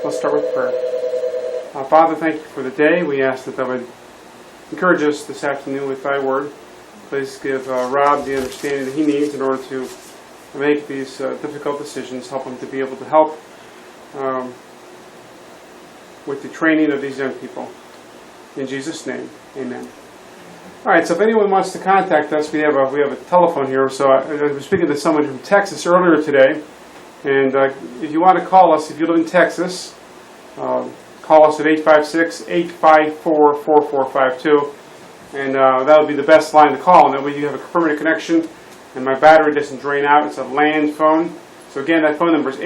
Let's start with prayer. Father, thank you for the day. We ask that would encourage us this afternoon with thy word. Please give Rob the understanding that he needs in order to make these difficult decisions. Help him to be able to help with the training of these young people. In Jesus' name, amen. All right, so if anyone wants to contact us, we have a telephone here. So I was speaking to someone from Texas earlier today, and if you want to call us, if you live in Texas, call us at 856-854-4452, and that would be the best line to call, and that way you have a permanent connection, and my battery doesn't drain out. It's a land phone. So again, that phone number is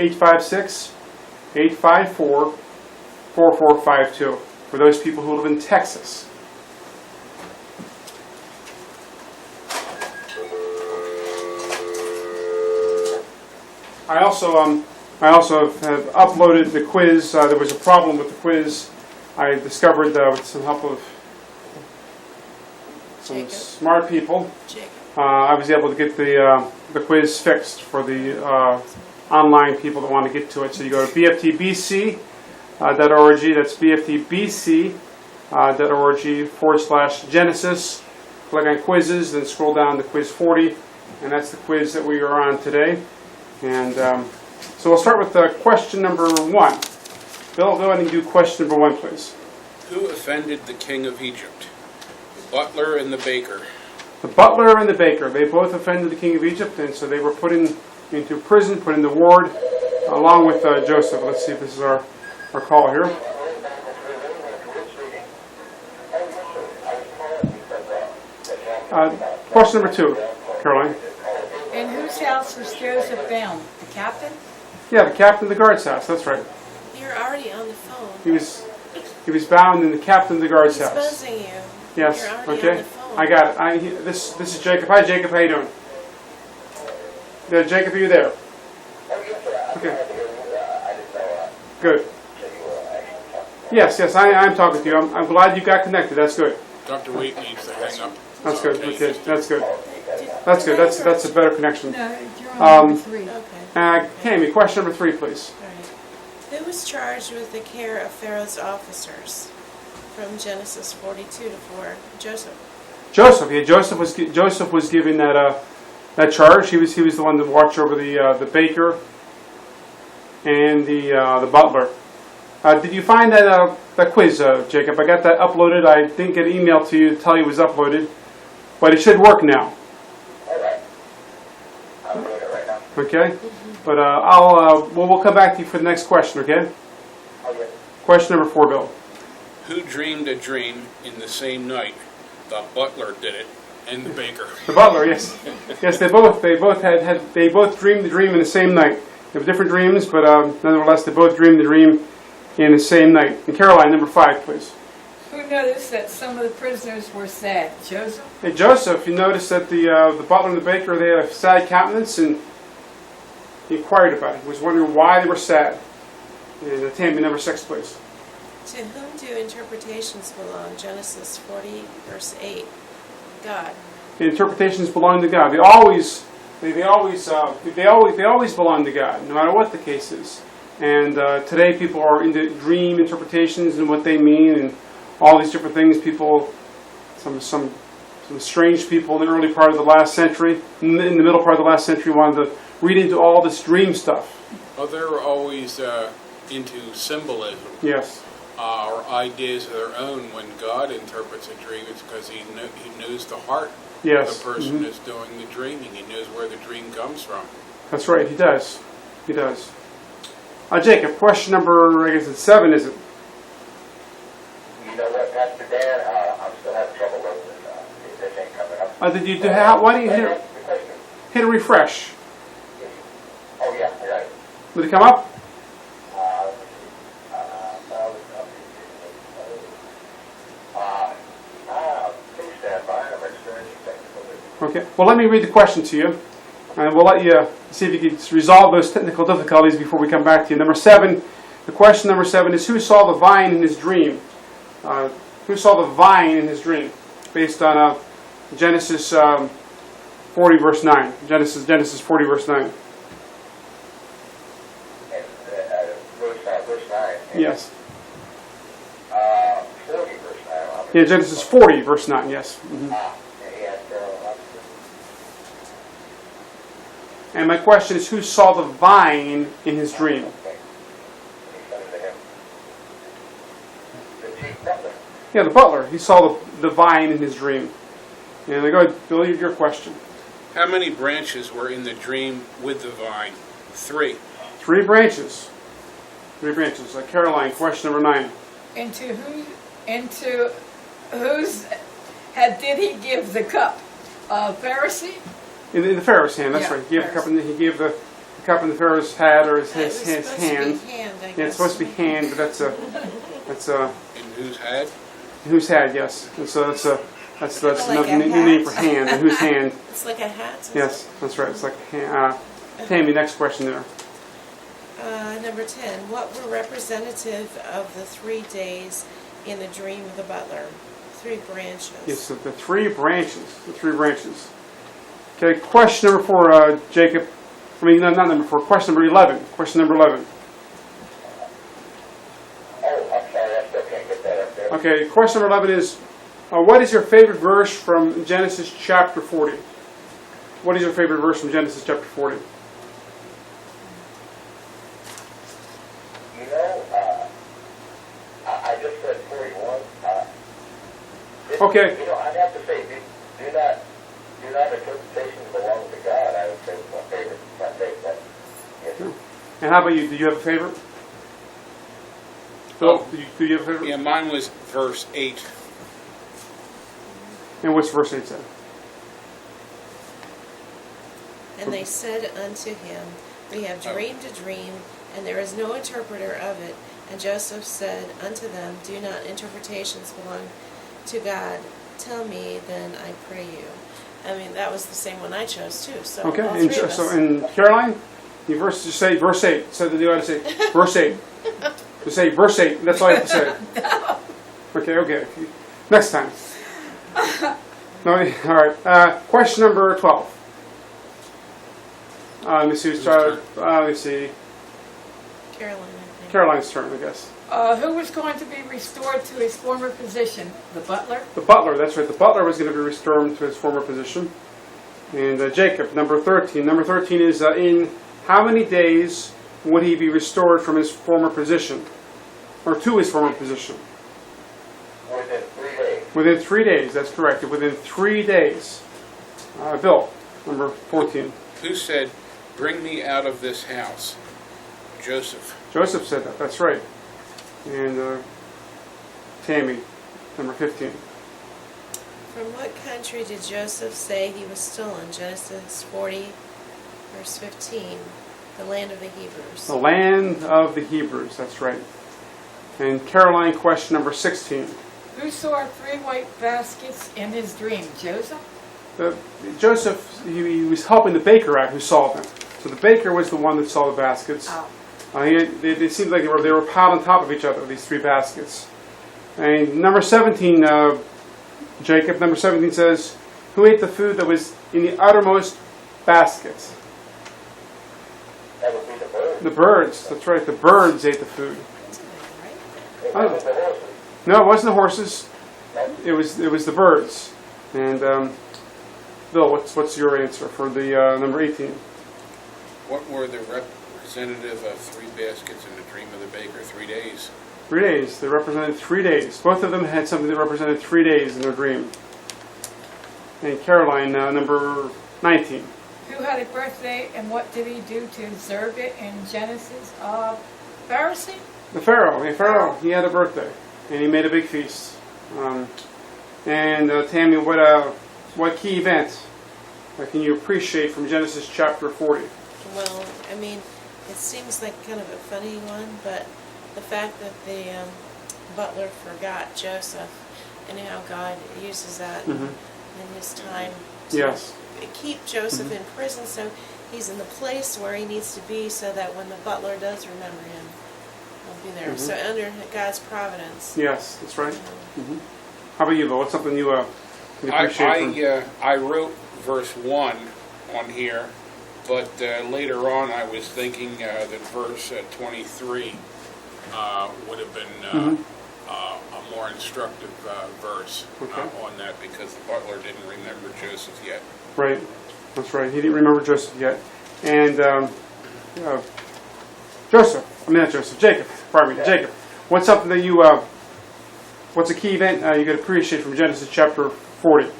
856-854-4452 for those people who live in Texas. I also have uploaded the quiz. There was a problem with the quiz. I discovered with some help of some smart people. I was able to get the quiz fixed for the online people that want to get to it. So you go to BFTBC.org. That's BFTBC.org/Genesis. Click on quizzes, then scroll down to quiz 40, and that's the quiz that we are on today. And so we'll start with question number 1. Bill, go ahead and do question number 1, please. Who offended the king of Egypt? The butler and the baker. The butler and the baker, they both offended the king of Egypt, and so they were put into prison, put into ward, along with Joseph. Let's see if this is our call here. Question number 2, Caroline. In whose house was Joseph bound? The captain? Yeah, the captain of the guard's house. That's right. You're already on the phone. He was bound in the captain of the guard's house. He's buzzing you. Yes. You're already Okay. on the phone. I got it. This is Jacob. Hi, Jacob. How you doing? Good. Jacob, are you there? Okay. Good. Yes. I'm talking to you. I'm glad you got connected. That's good. Dr. Waite needs to hang up. That's good. Okay. That's good. That's good. That's a better connection. No, you're on number 3. Okay. Tammy, question number 3, please. All right. Who was charged with the care of Pharaoh's officers? From Genesis 42-4. Joseph. Joseph. Yeah, Joseph was given that charge. He was the one to watch over the baker and the butler. Did you find that quiz, Jacob? I got that uploaded. I didn't get an email to you to tell you it was uploaded, but it should work now. All right. I'm doing it right now. Okay, but we'll come back to you for the next question. Okay. Okay. Question number 4, Bill. Who dreamed a dream in the same night? The butler did it, and the baker. The butler, yes, yes. They both dreamed the dream in the same night. They have different dreams, but nonetheless, they both dreamed the dream in the same night. And Caroline, number 5, please. Who noticed that some of the prisoners were sad? Joseph? Hey, Joseph, you noticed that the butler and the baker, they had a sad countenance, and he inquired about it. He was wondering why they were sad. And Tammy, number 6, please. To whom do interpretations belong? Genesis 40, verse 8. God. The interpretations belong to God. They always belong to God, no matter what the case is. And today, people are into dream interpretations and what they mean, and all these different things. People, some strange people in the early part of the last century, in the middle part of the last century, wanted to read into all this dream stuff. Well, they're always into symbolism. Yes. Or ideas of their own. When God interprets a dream, it's because He knows the heart Yes. of the person who's doing the dreaming. He knows where the dream comes from. That's right. He does. He does. Jacob, question number, I guess it's 7, is it? You know what, Pastor Dan, I'm still having trouble with this ain't coming up. Why don't you hit a refresh? Oh, yeah, I got it. Did it come up? Please stand by. I'm experiencing technical difficulties. Okay. Well, let me read the question to you, and we'll let you see if you can resolve those technical difficulties before we come back to you. Number 7, the question number 7 is, who saw the vine in his dream? Who saw the vine in his dream? Based on Genesis 40, verse 9. Genesis 40, verse 9. Verse 9. Yes. 40 verse 9. Yeah, Genesis 40, verse 9, yes. Mhm. And my question is, who saw the vine in his dream? The chief butler. Yeah, the butler. He saw the vine in his dream. And go ahead, Bill, your question. How many branches were in the dream with the vine? 3. 3 branches. 3 branches. Caroline, question number 9. Into whose head did he give the cup? Pharisee? In the Pharaoh's hand, that's Yeah, right. He gave, Pharaoh's. he gave the cup in the Pharaoh's hat, or his It was hand. supposed to be hand, I guess. Yeah, it's supposed to be hand, but that's In whose head? whose had, yes. And so that's Like another a new name hat. for hand. And whose hand? It's like a hat. isn't Yes, that's right. It's like Tammy. Next question there. Number 10. What were representative of the 3 days in the dream of the butler? 3 branches. Yes, so the 3 branches. The 3 branches. Okay, question number 4, Jacob. I mean, not number 4. Question number 11. Question number 11. Oh, I'm sorry, I still can't get that up there. Okay, question number 11 is, what is your favorite verse from Genesis chapter 40? What is your favorite verse from Genesis chapter 40? You know, I just said 41. Okay. You know, I'd have to say, do not interpretations belong to God. I would say it's my favorite. Yes. And how about you? Do you have a favorite? Phil, do you have a favorite? Yeah, mine was verse 8. And what's verse 8 say? And they said unto him, We have dreamed a dream, and there is no interpreter of it. And Joseph said unto them, Do not interpretations belong to God? Tell me, then, I pray you. I mean, that was the same one I chose, too. So Okay, all and 3 of so us. in Caroline, you just say verse 8. So you got to say verse 8. Just say verse 8. That's all you have to say. Okay. Next time. No, all right. Question number 12. Let me see. Let me see. Caroline, I think. Caroline's turn, I guess. Who was going to be restored to his former position? The butler? The butler. That's right. The butler was going to be restored to his former position. And Jacob, number 13. Number 13 is in how many days would he be restored from his former position, or to his former position? Within 3 days. Within 3 days. That's correct. Within 3 days. Bill, number 14. Who said, Bring me out of this house? Joseph. Joseph said that. That's right. And Tammy, number 15. From what country did Joseph say he was stolen? Genesis 40, verse 15. The land of the Hebrews. The land of the Hebrews. That's right. And Caroline, question number 16. Who saw 3 white baskets in his dream? Joseph? Joseph, he was helping the baker out who saw them. So the baker was the one that saw the baskets. Oh. It seemed like they were piled on top of each other, these 3 baskets. And number 17, Jacob, number 17 says, who ate the food that was in the uttermost basket? That would be the bird. The birds. That's right. The birds ate the food. It wasn't the horses. No, it wasn't the horses. It was the birds. And Bill, what's your answer for the number 18? What were the representative of 3 baskets in the dream of the baker? 3 days. 3 days. They represented 3 days. Both of them had something that represented 3 days in their dream. And Caroline, number 19. Who had a birthday and what did he do to deserve it in Genesis? Pharisee? The Pharaoh. Yeah, Pharaoh. He had a birthday, and he made a big feast. And Tammy, what key event can you appreciate from Genesis chapter 40? Well, I mean, it seems like kind of a funny one, but the fact that the butler forgot Joseph and how God uses that in his time to Yes. keep Joseph in prison, so he's in the place where he needs to be so that when the butler does remember him, he'll be there. So under God's providence. Yes, that's right. How about you, Bill? What's something you can appreciate from... I wrote verse 1 on here, but later on I was thinking that verse 23 would have been a more instructive verse Okay. on that, because the butler didn't remember Joseph yet. Right. That's right. He didn't remember Joseph yet. And Jacob. Pardon me, Jacob. What's something that you, what's a key event you could appreciate from Genesis chapter 40?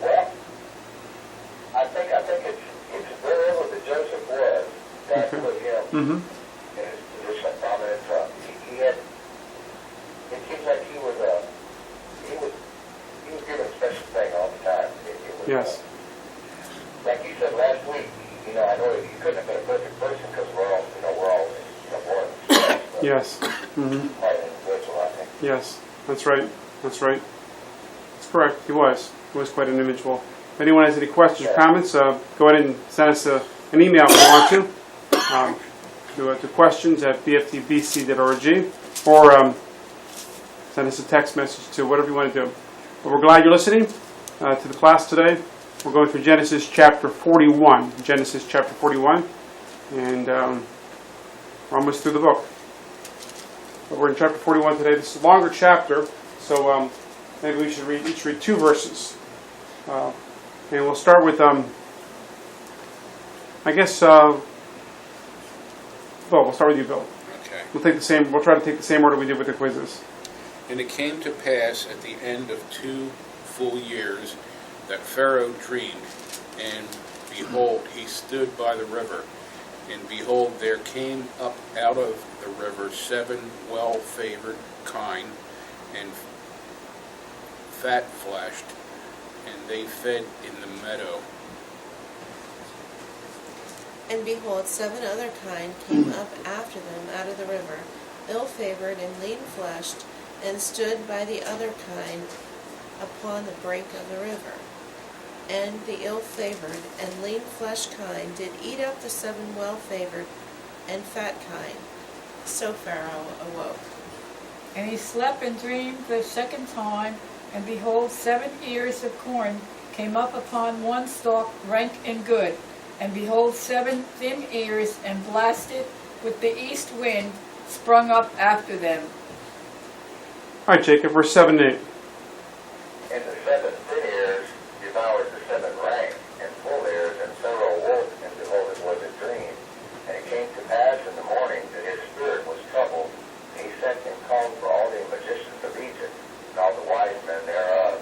Well, I think it's wherever that Joseph was, God Okay. put him Mm-hmm. in his position of prominence. He had, it seems like he was given a special thing all the time. It was, Yes. like you said last week, I know he couldn't have been a perfect person because we're all born. Yes. Mm-hmm. Quite an individual, I think. Yes. That's right. That's right. That's correct. He was. He was quite an individual. If anyone has any questions or comments, go ahead and send us an email if you want to. To questions at BFTBC.org, or send us a text message to whatever you want to do. But we're glad you're listening to the class today. We're going through Genesis chapter 41. Genesis chapter 41. And we're almost through the book. But we're in chapter 41 today. This is a longer chapter, so maybe we should each read 2 verses. And we'll start with, we'll start with you, Bill. Okay. We'll try to take the same order we did with the quizzes. And it came to pass at the end of 2 full years that Pharaoh dreamed, and behold, he stood by the river. And behold, there came up out of the river 7 well-favored kine and fatfleshed, and they fed in the meadow. And behold, 7 other kine came up after them out of the river, ill-favored and leanfleshed, and stood by the other kine upon the brink of the river. And the ill-favored and lean-fleshed kine did eat up the 7 well-favored and fat kine. So Pharaoh awoke. And he slept and dreamed the second time, and behold, 7 ears of corn came up upon one stalk, rank and good. And behold, 7 thin ears, and blasted with the east wind, sprung up after them. All right, Jacob, verse 7 and 8. And the 7 thin ears devoured the 7 rank and full ears, and Pharaoh awoke, and behold, it was a dream. And it came to pass in the morning that his spirit was troubled, and he sent and called for all the magicians of Egypt, and all the wise men thereof.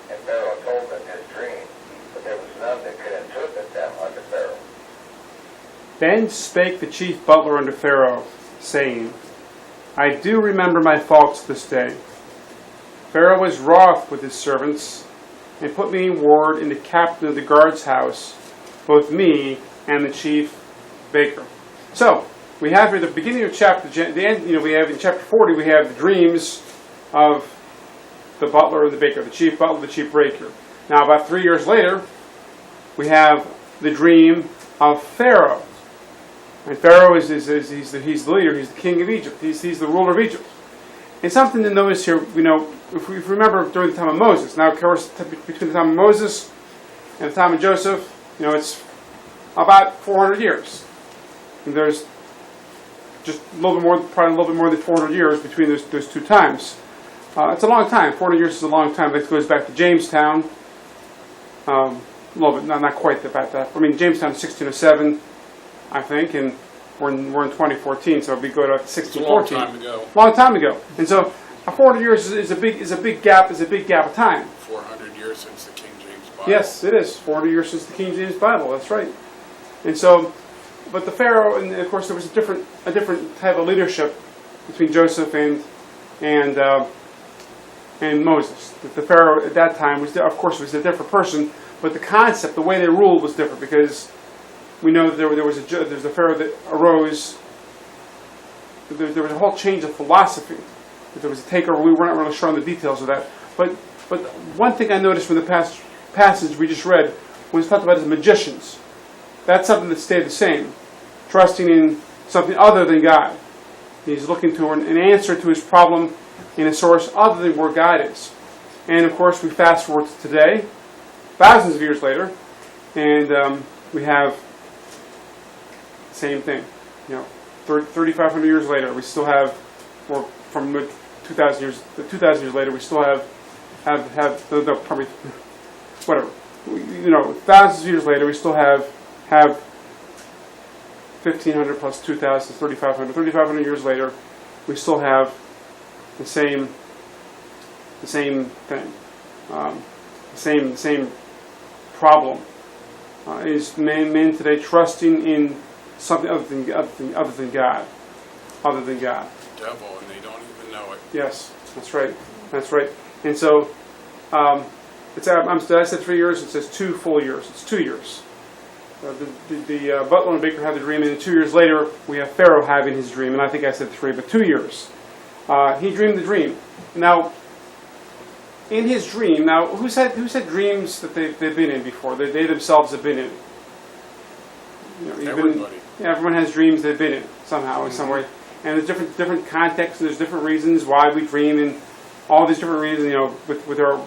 And Pharaoh told them his dream, but there was none that could interpret them unto Pharaoh. Then spake the chief butler unto Pharaoh, saying, I do remember my faults this day. Pharaoh was wroth with his servants, and put me in ward in the captain of the guard's house, both me and the chief baker. So, we have here the beginning of chapter, the end, we have in chapter 40, we have the dreams of the butler and the baker, the chief butler, the chief baker. Now, about 3 years later, we have the dream of Pharaoh. And Pharaoh he's the leader, he's the king of Egypt, he's the ruler of Egypt. And something to notice here, if we remember during the time of Moses. Now, of course, between the time of Moses and the time of Joseph, it's about 400 years. And there's just a little bit more, probably a little bit more than 400 years between those 2 times. It's a long time. 400 years is a long time. That goes back to Jamestown. A little bit, not quite about that. Jamestown 1607, I think, and we're in 2014, so we go to 1614. It's a long time ago. Long time ago. And so 400 years is a big gap of time. 400 years since the King James Bible. Yes, it is. 400 years since the King James Bible. That's right. And so, but the Pharaoh, and of course, there was a different type of leadership between Joseph and Moses. The Pharaoh at that time was a different person, but the concept, the way they ruled, was different, because we know that there's a Pharaoh that arose. There was a whole change of philosophy. There was a takeover. We weren't really sure on the details of that. But one thing I noticed from the passage we just read was talked about as magicians. That's something that stayed the same. Trusting in something other than God. He's looking to an answer to his problem in a source other than where God is. And of course, we fast forward to today, thousands of years later, and we have Same thing. 3,500 years later, we still have, or from 2,000 years later, we still have probably, whatever. Thousands of years later, we still have 1,500 plus 2,000, 3,500. 3,500 years later, we still have the same thing, the same problem. Is men today trusting in something other than God, other than God. Devil, and they don't even know it. Yes, that's right. That's right. And so, I said 3 years. It says 2 full years. It's 2 years. The butler and baker had the dream, and 2 years later we have Pharaoh having his dream. And I think I said 3, but 2 years. He dreamed the dream. Now, in his dream, who's had dreams that they've been in before? They themselves have been in. Everybody. Everyone has dreams they've been in somehow in some way, and there's different contexts. And there's different reasons why we dream, and all these different reasons. With our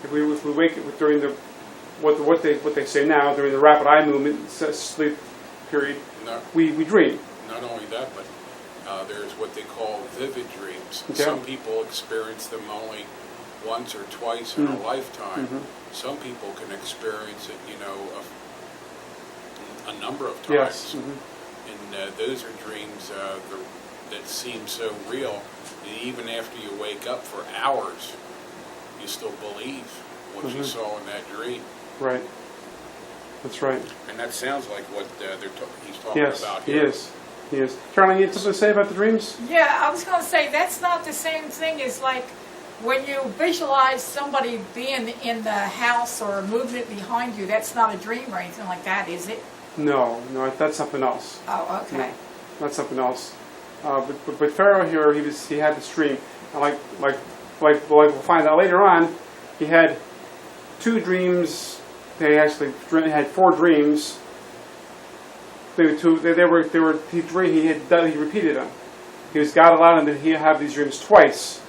if we wake during the what they say now during the rapid eye movement sleep period, we dream. Not only that, but there's what they call vivid dreams. Okay. Some people experience them only once or twice in a lifetime. Some people can experience it, a number of times. Yes. And those are dreams that seem so real. And even after you wake up for hours, you still believe what you saw in that dream. Right. That's right. And that sounds like what he's talking about here. Yes, he is. Caroline, you have something to say about the dreams? Yeah, I was going to say that's not the same thing as like when you visualize somebody being in the house or a movement behind you. That's not a dream or anything like that, is it? No, that's something else. Oh, okay. No, that's something else. But Pharaoh here, he had this dream. And like we'll find out later on, he had 2 dreams. They actually had 4 dreams. He repeated them. God allowed him to have these dreams twice,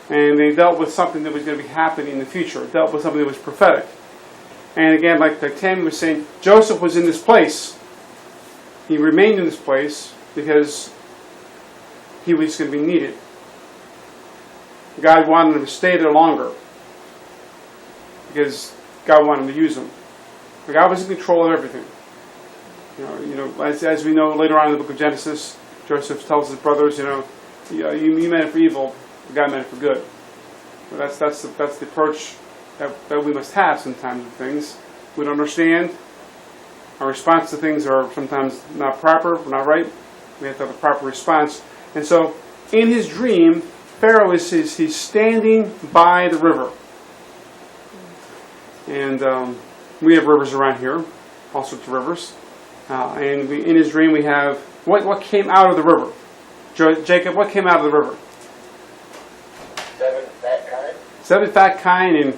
and they dealt with something that was going to be happening in the future. It dealt with something that was prophetic. And again, like Tammy was saying, Joseph was in this place. He remained in this place because he was going to be needed. God wanted him to stay there longer because God wanted him to use him. But God was in control of everything. As we know later on in the book of Genesis, Joseph tells his brothers, you meant it for evil, but God meant it for good. But that's the approach that we must have sometimes with things. We don't understand. Our response to things are sometimes not proper, not right. We have to have a proper response. And so, in his dream, Pharaoh he's standing by the river. And we have rivers around here, all sorts of rivers. And in his dream we have, what came out of the river? Jacob, what came out of the river? 7 fat kine. 7 fat kine.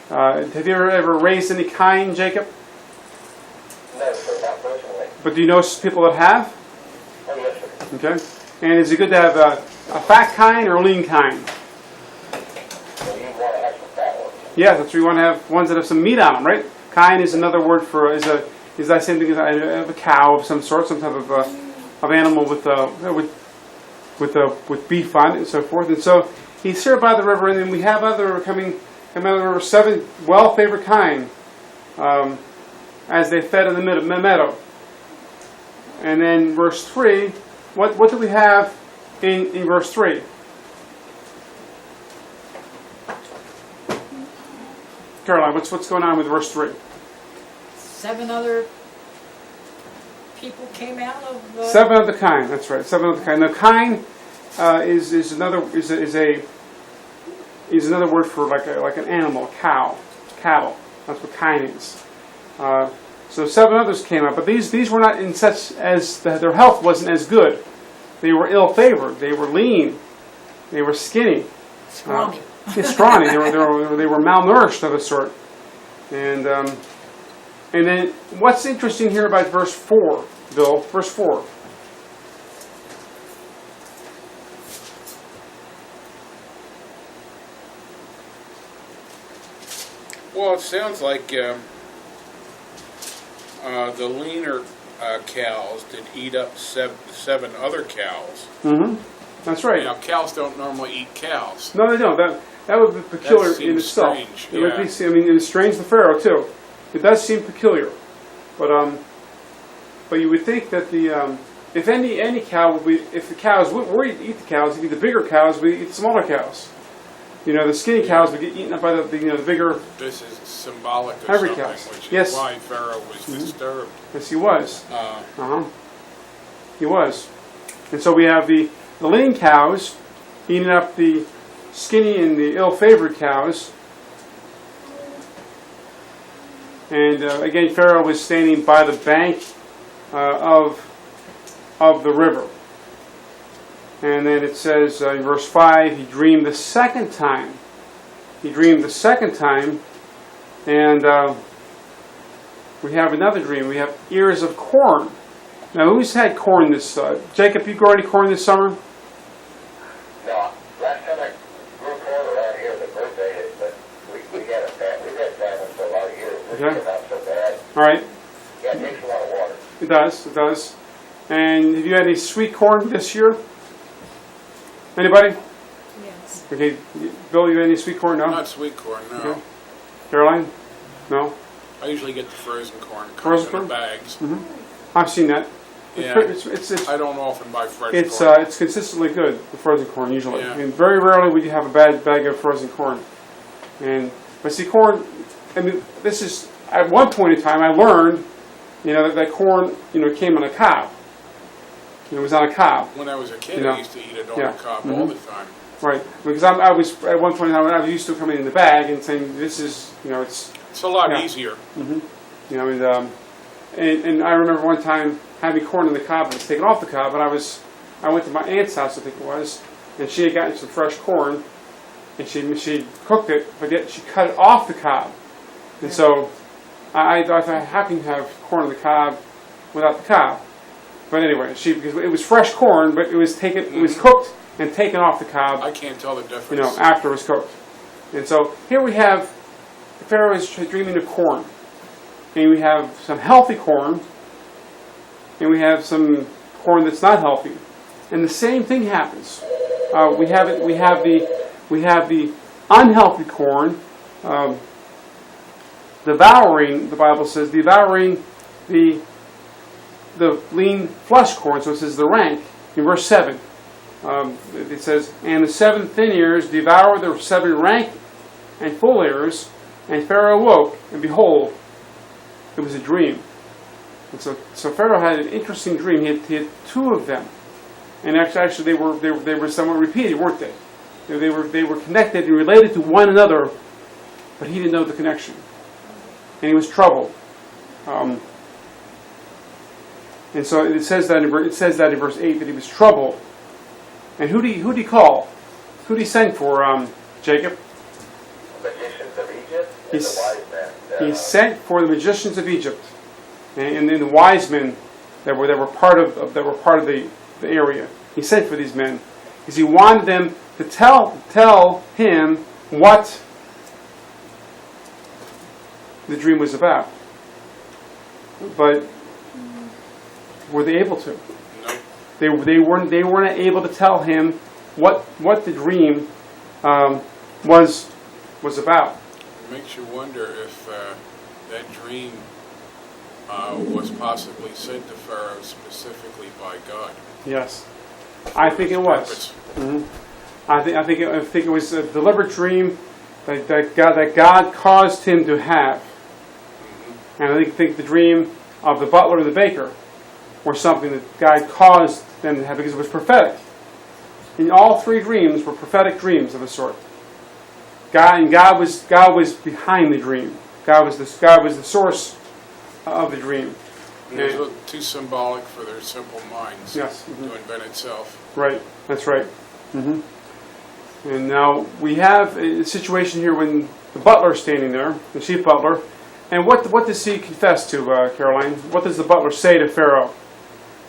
And have you ever raised any kine, Jacob? No, sir, not personally. But do you know people that have? Oh, yes, sir. Okay. And is it good to have a fat kine or a lean kine? Well, you want to have some fat ones. Yeah, that's what you want to have, ones that have some meat on them, right? Kine is another word for, is that same thing as a cow of some sort, some type of animal with beef on it and so forth. And so he's here by the river, and then we have other coming out of the river, 7 well-favored kine as they fed in the meadow. And then verse 3, what do we have in verse 3? Caroline, what's going on with verse 3? 7 other people came out of the... 7 of the kine, that's right. 7 of the kine. Now, kine is another word for like an animal, cow, cattle. That's what kine is. So 7 others came out, but these were not in such as their health wasn't as good. They were ill-favored. They were lean. They were skinny. Scrawny. Scrawny. They were malnourished of a sort. And then what's interesting here about verse 4, Bill? Verse 4. Well, it sounds like the leaner cows did eat up seven other cows. That's right. Now, cows don't normally eat cows. No, they don't. That would be peculiar That in seems itself. strange, It would yeah. be. I mean, it's strange to Pharaoh too. It does seem peculiar, but you would think that the if any cow would be, if the cows were to eat the cows, it'd be the bigger cows would eat the smaller cows. You know, the skinny cows would get eaten up by the bigger. This is symbolic of Hungry something, cows. which is Yes. why Pharaoh was disturbed. Yes, he was. He was. And so we have the lean cows eating up the skinny and the ill-favored cows. And again, Pharaoh was standing by the bank of the river. And then it says in verse 5, he dreamed the second time. He dreamed the second time, and we have another dream. We have ears of corn. Now, who's had corn this? Jacob, you grow any corn this summer? No, last time I grew corn around here, the birthday hit, but we had a we've had famine for a lot of years. This Okay. is not so bad. All right. Yeah, it takes a lot of water. It does. It does. And have you had any sweet corn this year? Anybody? Yes. Okay, Bill, you had any sweet corn? No. Not sweet corn, no. Okay. Caroline? No. I usually get the frozen corn. It Frozen comes in corn? bags. I've seen that. Yeah. It's I don't often buy fresh it's corn. it's consistently good, the frozen corn usually. Yeah. I mean, very rarely would you have a bad bag of frozen corn. But see, corn. I mean, this is at one point in time I learned, that corn, came on a cob. It was on a cob. When I was a kid, Yeah. I used to eat it on Yeah. the cob all the time. Right, because I was at one point in time I was used to coming in the bag and saying this is it's It's a lot Yeah. easier. and I remember one time having corn in the cob and it was taken off the cob, and I went to my aunt's house, I think it was, and she had gotten some fresh corn and she cooked it, but yet she cut it off the cob, and so I thought how can you have corn in the cob without the cob? But anyway, because it was fresh corn, but it was cooked and taken off the cob. I can't tell the difference. After it was cooked. And so here we have Pharaoh is dreaming of corn, and we have some healthy corn, and we have some corn that's not healthy, and the same thing happens. We have the unhealthy corn devouring. The Bible says devouring the lean-fleshed corn. So it says the rank in verse 7. It says, and the 7 thin ears devoured the 7 rank and full ears, and Pharaoh awoke, and behold, it was a dream. And so Pharaoh had an interesting dream. He had 2 of them, and actually they were somewhat repeated, weren't they? They were connected and related to one another, but he didn't know the connection, and he was troubled. And so it says that in verse 8 that he was troubled. And who did he call? Who did he send for, Jacob? The magicians of Egypt and the wise men. He sent for the magicians of Egypt, and then the wise men that were part of the area. He sent for these men because he wanted them to tell him what the dream was about. But were they able to? Nope. They weren't able to tell him what the dream was about. It makes you wonder if that dream was possibly sent to Pharaoh specifically by God. Yes, I think it was. I think it was a deliberate dream that God caused him to have, and I think the dream of the butler and the baker were something that God caused them to have because it was prophetic. And all 3 dreams were prophetic dreams of a sort. God was behind the dream. God was the source of the dream. And it was too symbolic for their simple minds Yes. to invent itself. Right. That's right. And now we have a situation here when the butler is standing there, the chief butler, and what does he confess to, Caroline? What does the butler say to Pharaoh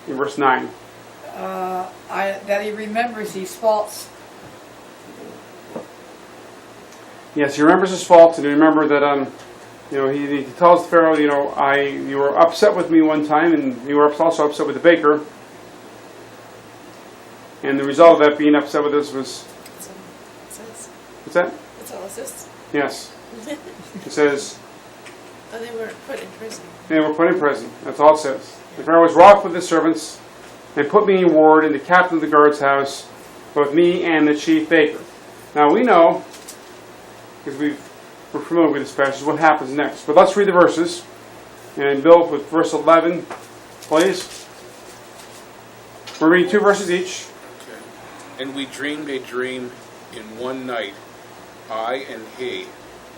in verse 9? That he remembers his faults. Yes, he remembers his faults, and he remember that he tells Pharaoh, you were upset with me one time, and you were also upset with the baker. And the result of that being upset with us was, That's all it says. what's that? That's all it says. Yes. It says, Oh, they were put in prison. they were put in prison. That's all it says. The Pharaoh was wroth with his servants, and put me in ward in the captain of the guard's house, both me and the chief baker. Now we know, because we're familiar with this passage, what happens next. But let's read the verses. And Bill, with verse 11, please. We're reading 2 verses each. Okay. And we dreamed a dream in one night, I and he.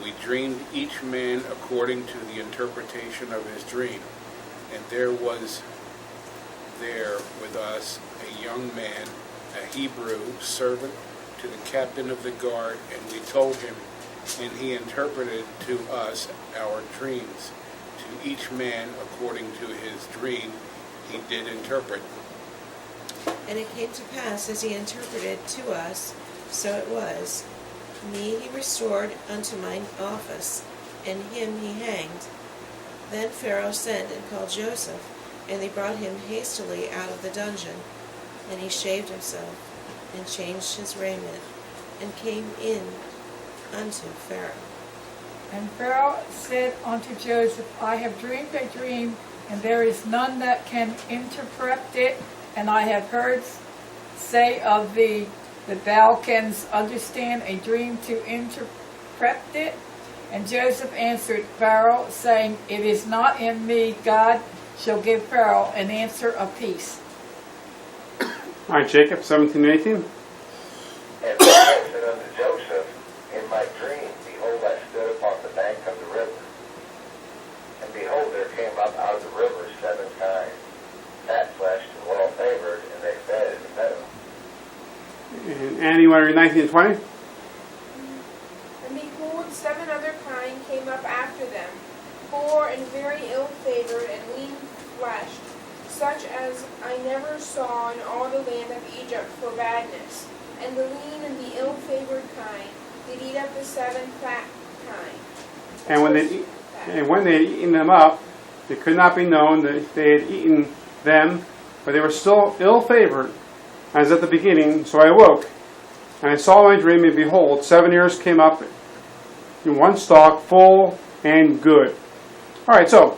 We dreamed each man according to the interpretation of his dream. And there was there with us a young man, a Hebrew servant to the captain of the guard, and we told him, and he interpreted to us our dreams. To each man according to his dream he did interpret. And it came to pass, as he interpreted to us, so it was. Me he restored unto mine office, and him he hanged. Then Pharaoh sent and called Joseph, and they brought him hastily out of the dungeon. And he shaved himself, and changed his raiment, and came in unto Pharaoh. And Pharaoh said unto Joseph, I have dreamed a dream, and there is none that can interpret it. And I have heard say of thee that thou canst understand a dream to interpret it. And Joseph answered Pharaoh, saying, It is not in me. God shall give Pharaoh an answer of peace. All right, Jacob, 17 and 18. And Pharaoh said unto Joseph, In my dream, behold, I stood upon the bank of the river. And behold, there came up out of the river 7 kine, fatfleshed and well favoured, and they fed in the meadow. And Annie, you want to read 19 and 20? And behold, 7 other kine came up after them, poor and very ill-favored and lean-fleshed, such as I never saw in all the land of Egypt for badness. And the lean and the ill-favored kine did eat up the 7 fat kine. And when they had eaten them up, it could not be known that they had eaten them, but they were still ill-favored, as at the beginning. So I awoke, and I saw my dream, and behold, 7 ears came up in one stalk, full and good. All right, so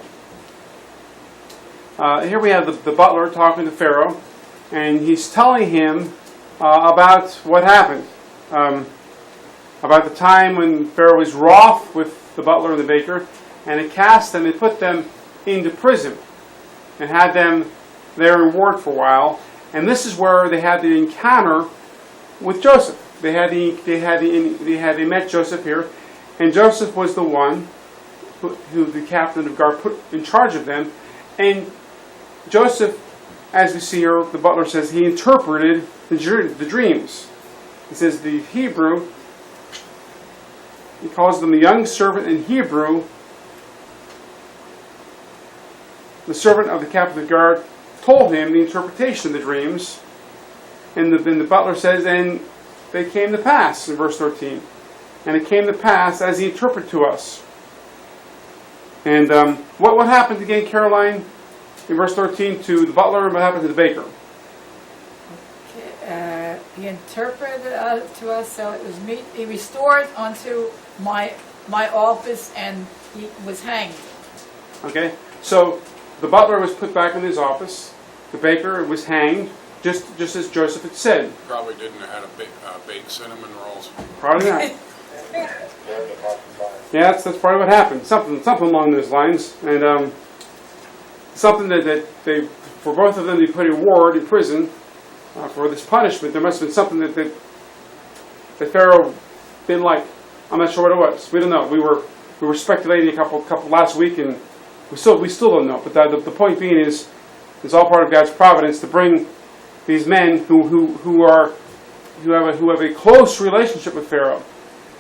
here we have the butler talking to Pharaoh, and he's telling him about what happened, about the time when Pharaoh was wroth with the butler and the baker, and it cast them and put them into prison, and had them there in ward for a while. And this is where they had the encounter with Joseph. They met Joseph here, and Joseph was the one who the captain of guard put in charge of them. And Joseph, as we see here, the butler says he interpreted the dreams. He says the Hebrew, he calls them the young servant in Hebrew, the servant of the captain of the guard, told him the interpretation of the dreams. And the butler says, and they came to pass, in verse 13. And it came to pass as he interpreted to us. And what happened again, Caroline, in verse 13 to the butler, and what happened to the baker? He interpreted to us, so it was me. He restored unto my office, and he was hanged. Okay, so the butler was put back in his office. The baker was hanged, just as Joseph had said. Probably didn't know how to bake cinnamon rolls. Probably not. Yeah, that's probably what happened. Something along those lines, and something that they, for both of them, to be put in ward in prison for this punishment. There must have been something that Pharaoh didn't like. I'm not sure what it was. We don't know. We were speculating a couple last week, and we still don't know. But the point being is, it's all part of God's providence to bring these men who have a close relationship with Pharaoh.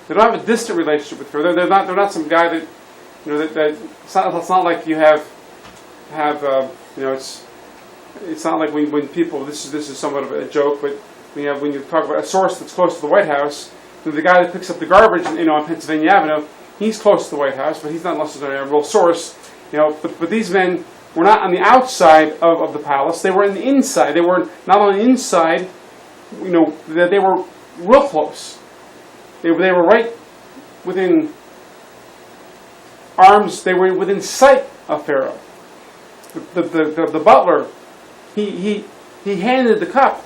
They don't have a distant relationship with Pharaoh. They're not some guy that it's not like you have it's not like when people, this is somewhat of a joke, but when you talk about a source that's close to the White House, the guy that picks up the garbage on Pennsylvania Avenue, He's close to the White House, but he's not necessarily a real source. But these men were not on the outside of the palace. They were in the inside. They were not on the inside. They were real close. They were right within arms. They were within sight of Pharaoh. The butler, he handed the cup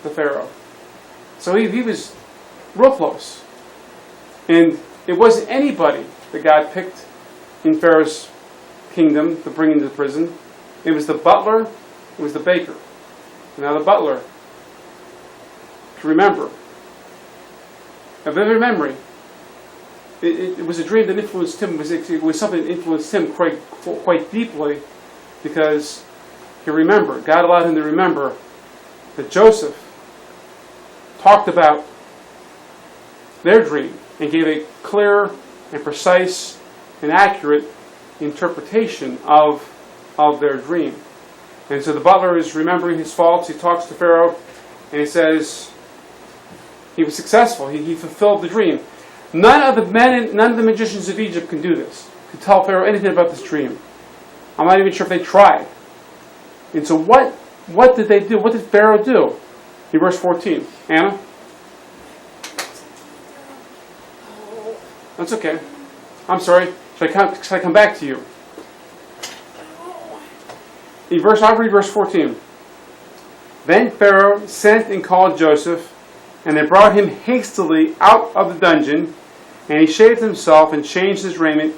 to Pharaoh. So he was real close. And it wasn't anybody that God picked in Pharaoh's kingdom to bring into prison. It was the butler, it was the baker. Now the butler, to remember, a vivid memory, it was a dream that influenced him. It was something that influenced him quite deeply, because he remembered, God allowed him to remember that Joseph talked about their dream and gave a clear and precise and accurate interpretation of their dream. And so the butler is remembering his faults. He talks to Pharaoh and he says he was successful. He fulfilled the dream. None of the magicians of Egypt can do this, can tell Pharaoh anything about this dream. I'm not even sure if they tried. And so what did they do? What did Pharaoh do? In verse 14. Anna? That's okay. I'm sorry. Should I come back to you? I'll read verse 14. Then Pharaoh sent and called Joseph, and they brought him hastily out of the dungeon, and he shaved himself and changed his raiment,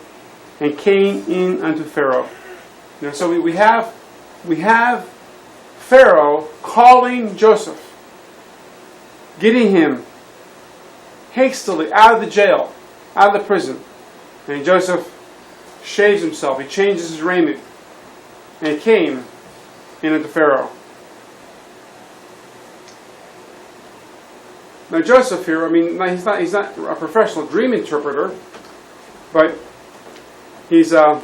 and came in unto Pharaoh. So we have Pharaoh calling Joseph, getting him hastily out of the jail, out of the prison. And Joseph shaves himself, he changes his raiment, and he came in unto Pharaoh. Now Joseph here, he's not a professional dream interpreter, but he's not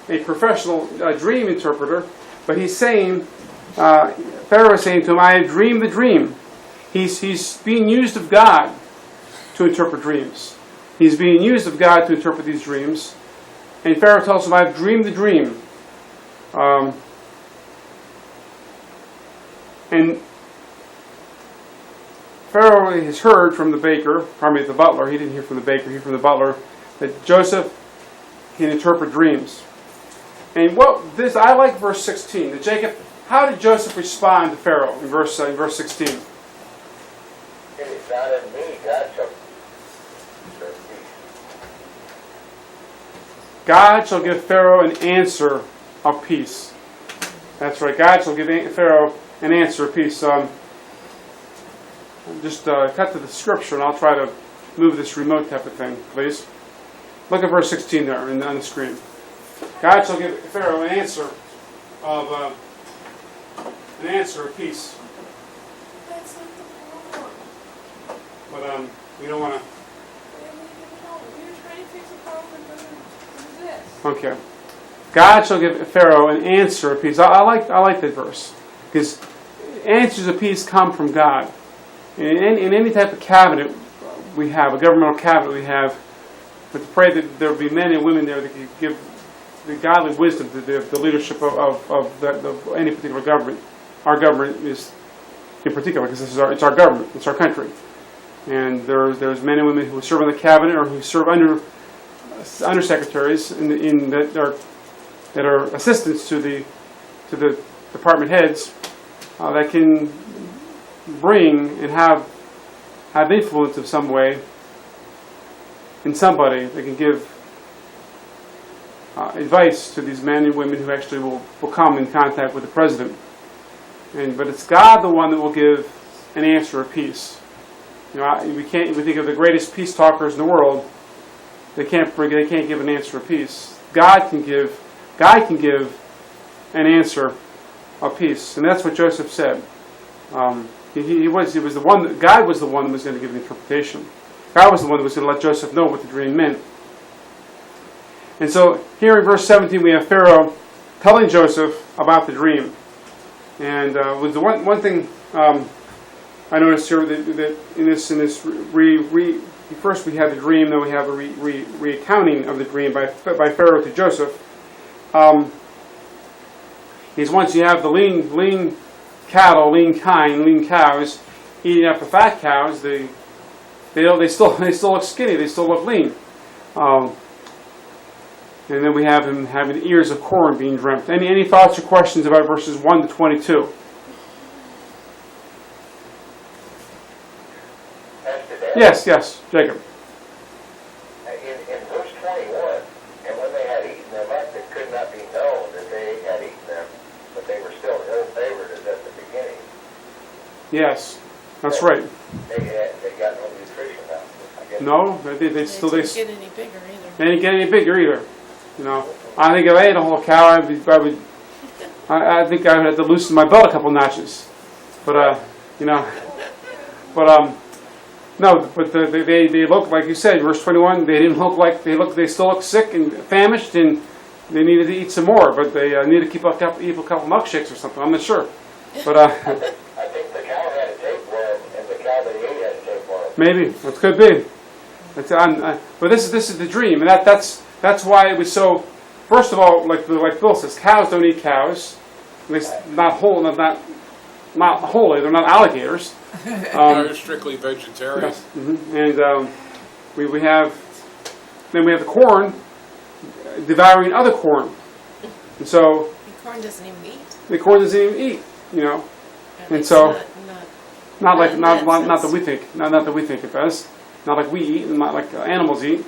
a professional dream interpreter, but he's saying, Pharaoh is saying to him, I have dreamed the dream. He's being used of God to interpret dreams. He's being used of God to interpret these dreams. And Pharaoh tells him, I have dreamed the dream. And Pharaoh has heard from the butler, he didn't hear from the baker, he heard from the butler, that Joseph can interpret dreams. And I like verse 16. Jacob, how did Joseph respond to Pharaoh in verse 16? It is not in me, God shall God shall give Pharaoh an answer of peace. That's right, God shall give Pharaoh an answer of peace. Just cut to the scripture and I'll try to move this remote type of thing, please. Look at verse 16 there on the screen. God shall give Pharaoh an answer of peace. That's not the problem. But we don't want to. We're trying to fix a problem that doesn't exist. Okay. God shall give Pharaoh an answer of peace. I like that verse, because answers of peace come from God. In any type of cabinet we have, a governmental cabinet we have, but to pray that there will be men and women there that can give the godly wisdom to the leadership of any particular government. Our government is in particular, because it's our government, it's our country. And there's men and women who serve on the cabinet or who serve under secretaries that are assistants to the department heads that can bring and have influence of some way in somebody that can give advice to these men and women who actually will come in contact with the president. But it's God the one that will give an answer of peace. We think of the greatest peace talkers in the world. They can't give an answer of peace. God can give an answer of peace, and that's what Joseph said. He was the one. God was the one that was going to give the interpretation. God was the one that was going to let Joseph know what the dream meant. And so here in verse 17 we have Pharaoh telling Joseph about the dream. And with the one thing I noticed here that in this first we have the dream, then we have a recounting of the dream by Pharaoh to Joseph. Is once you have the lean cattle, lean kine, lean cows eating up the fat cows, they still look skinny, they still look lean. And then we have him having ears of corn being dreamt. Any thoughts or questions about verses 1 to 22? Yes, Jacob. In verse 21, and when they had eaten them up, it could not be known that they had eaten them, but they were still ill-favored as at the beginning. Yes, that's right. They got no nutrition out of it, I guess. No, they They didn't get any bigger either. They didn't get any bigger either. You know, I think if I ate a whole cow, I think I would have to loosen my belt a couple notches. But no, but they look, like you said, verse 21. They didn't look like they still look sick and famished, and they needed to eat some more. But they needed to eat a couple milkshakes or something. I'm not sure. But I think the cow had a tapeworm, and the cow that he ate had a tapeworm. maybe that could be. But this is the dream, and that's why it was so. First of all, like Bill says, cows don't eat cows. At least not whole, not wholly. They're not alligators. They're strictly vegetarian. Yes. And we have the corn devouring other corn, and so The corn doesn't even eat. the corn doesn't even eat. You know, At and least so not not that we think, not that we think it does. Not like we eat, and not like animals eat.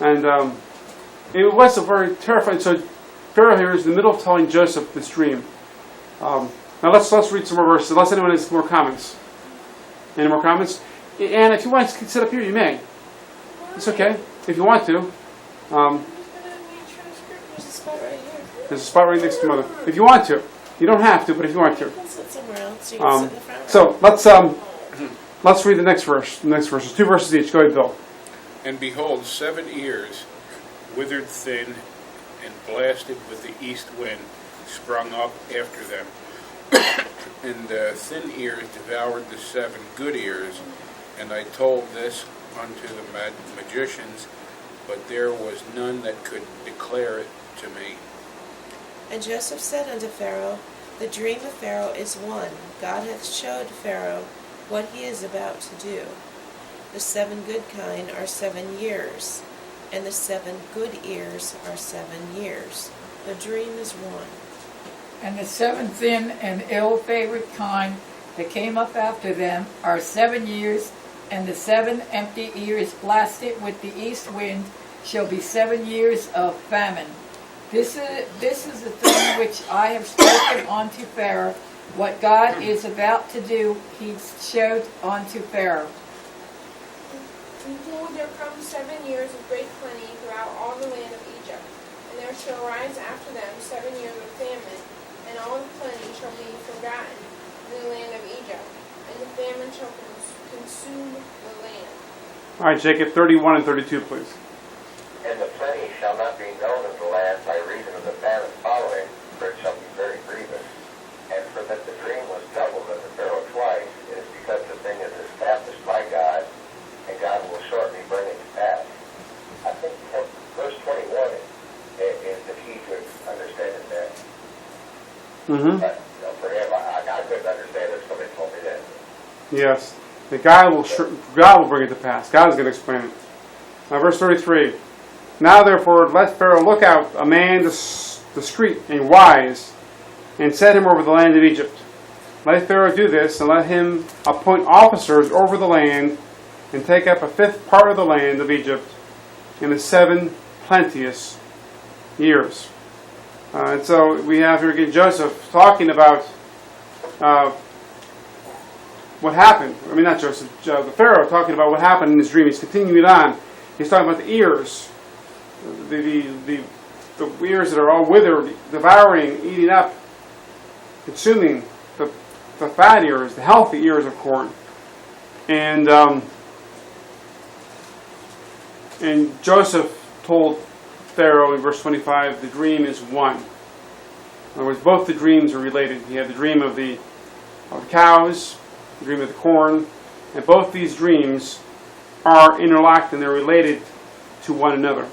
And it was a very terrifying. So Pharaoh here is in the middle of telling Joseph this dream. Now let's read some more verses. Unless anyone has more comments. Any more comments? And if you want to sit up here, you may. It's okay if you want to. There's a spot right here. There's a spot right next to Mother. If you want to, you don't have to, but if you want to. Let's sit somewhere else. You can sit in the front row. So let's read the next verse. The next verses, 2 verses each. Go ahead, Bill. And behold, 7 ears, withered thin, and blasted with the east wind, sprung up after them. And the thin ears devoured the 7 good ears. And I told this unto the magicians, but there was none that could declare it to me. And Joseph said unto Pharaoh, The dream of Pharaoh is one. God hath showed Pharaoh what he is about to do. The 7 good kine are 7 years, and the 7 good ears are 7 years. The dream is one. And the 7 thin and ill-favored kine that came up after them are 7 years, and the 7 empty ears blasted with the east wind shall be 7 years of famine. This is the thing which I have spoken unto Pharaoh. What God is about to do, he showed unto Pharaoh. Behold, there come 7 years of great plenty throughout all the land of Egypt, and there shall arise after them 7 years of famine, and all the plenty shall be forgotten in the land of Egypt, and the famine shall consume the land. All right, Jacob, 31 and 32, please. And the plenty shall not be known of the land by reason of the famine following, for it shall be very grievous. And for that the dream was doubled unto Pharaoh twice, it is because the thing is established by God, and God will shortly bring it to pass. I think verse 21 is the key to understanding that. But for him, I couldn't understand it, somebody told me that. Yes. God will bring it to pass. God is going to explain it. Now, verse 33. Now, therefore, let Pharaoh look out a man discreet and wise, and set him over the land of Egypt. Let Pharaoh do this, and let him appoint officers over the land, and take up a 5th part of the land of Egypt in the 7 plenteous years. And so we have here again Joseph talking about what happened. I mean, not Joseph, the Pharaoh talking about what happened in his dream. He's continuing on. He's talking about the ears, the ears that are all withered, devouring, eating up, consuming the fat ears, the healthy ears of corn. And Joseph told Pharaoh in verse 25, the dream is one. In other words, both the dreams are related. He had the dream of the cows the dream of the corn. And both these dreams are interlocked and they're related to one another.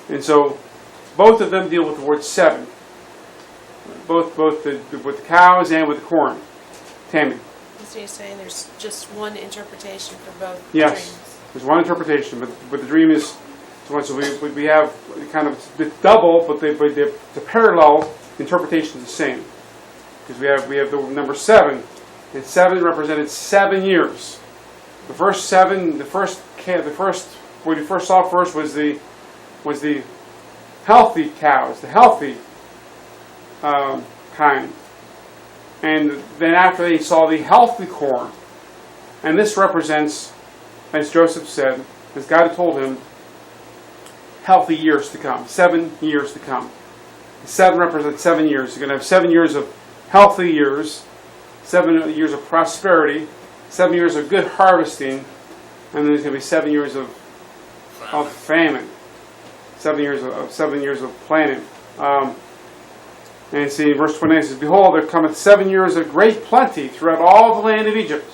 And so both of them deal with the word 7. Both with the cows and with the corn. Tammy. So you're saying there's just one interpretation for both Yes. dreams? There's one interpretation, but the dream is one. So we have kind of the double, but the parallel interpretation is the same. Because we have the number 7, and 7 represented 7 years. The first 7, what we first saw first was the healthy cows, the healthy kine. And then after he saw the healthy corn. And this represents, as Joseph said, as God had told him, healthy years to come, 7 years to come. 7 represents 7 years. You're going to have 7 years of healthy years, 7 years of prosperity, 7 years of good harvesting, and then there's going to be 7 years of famine. 7 years of planting. And you see, verse 29 says, "Behold, there cometh 7 years of great plenty throughout all the land of Egypt."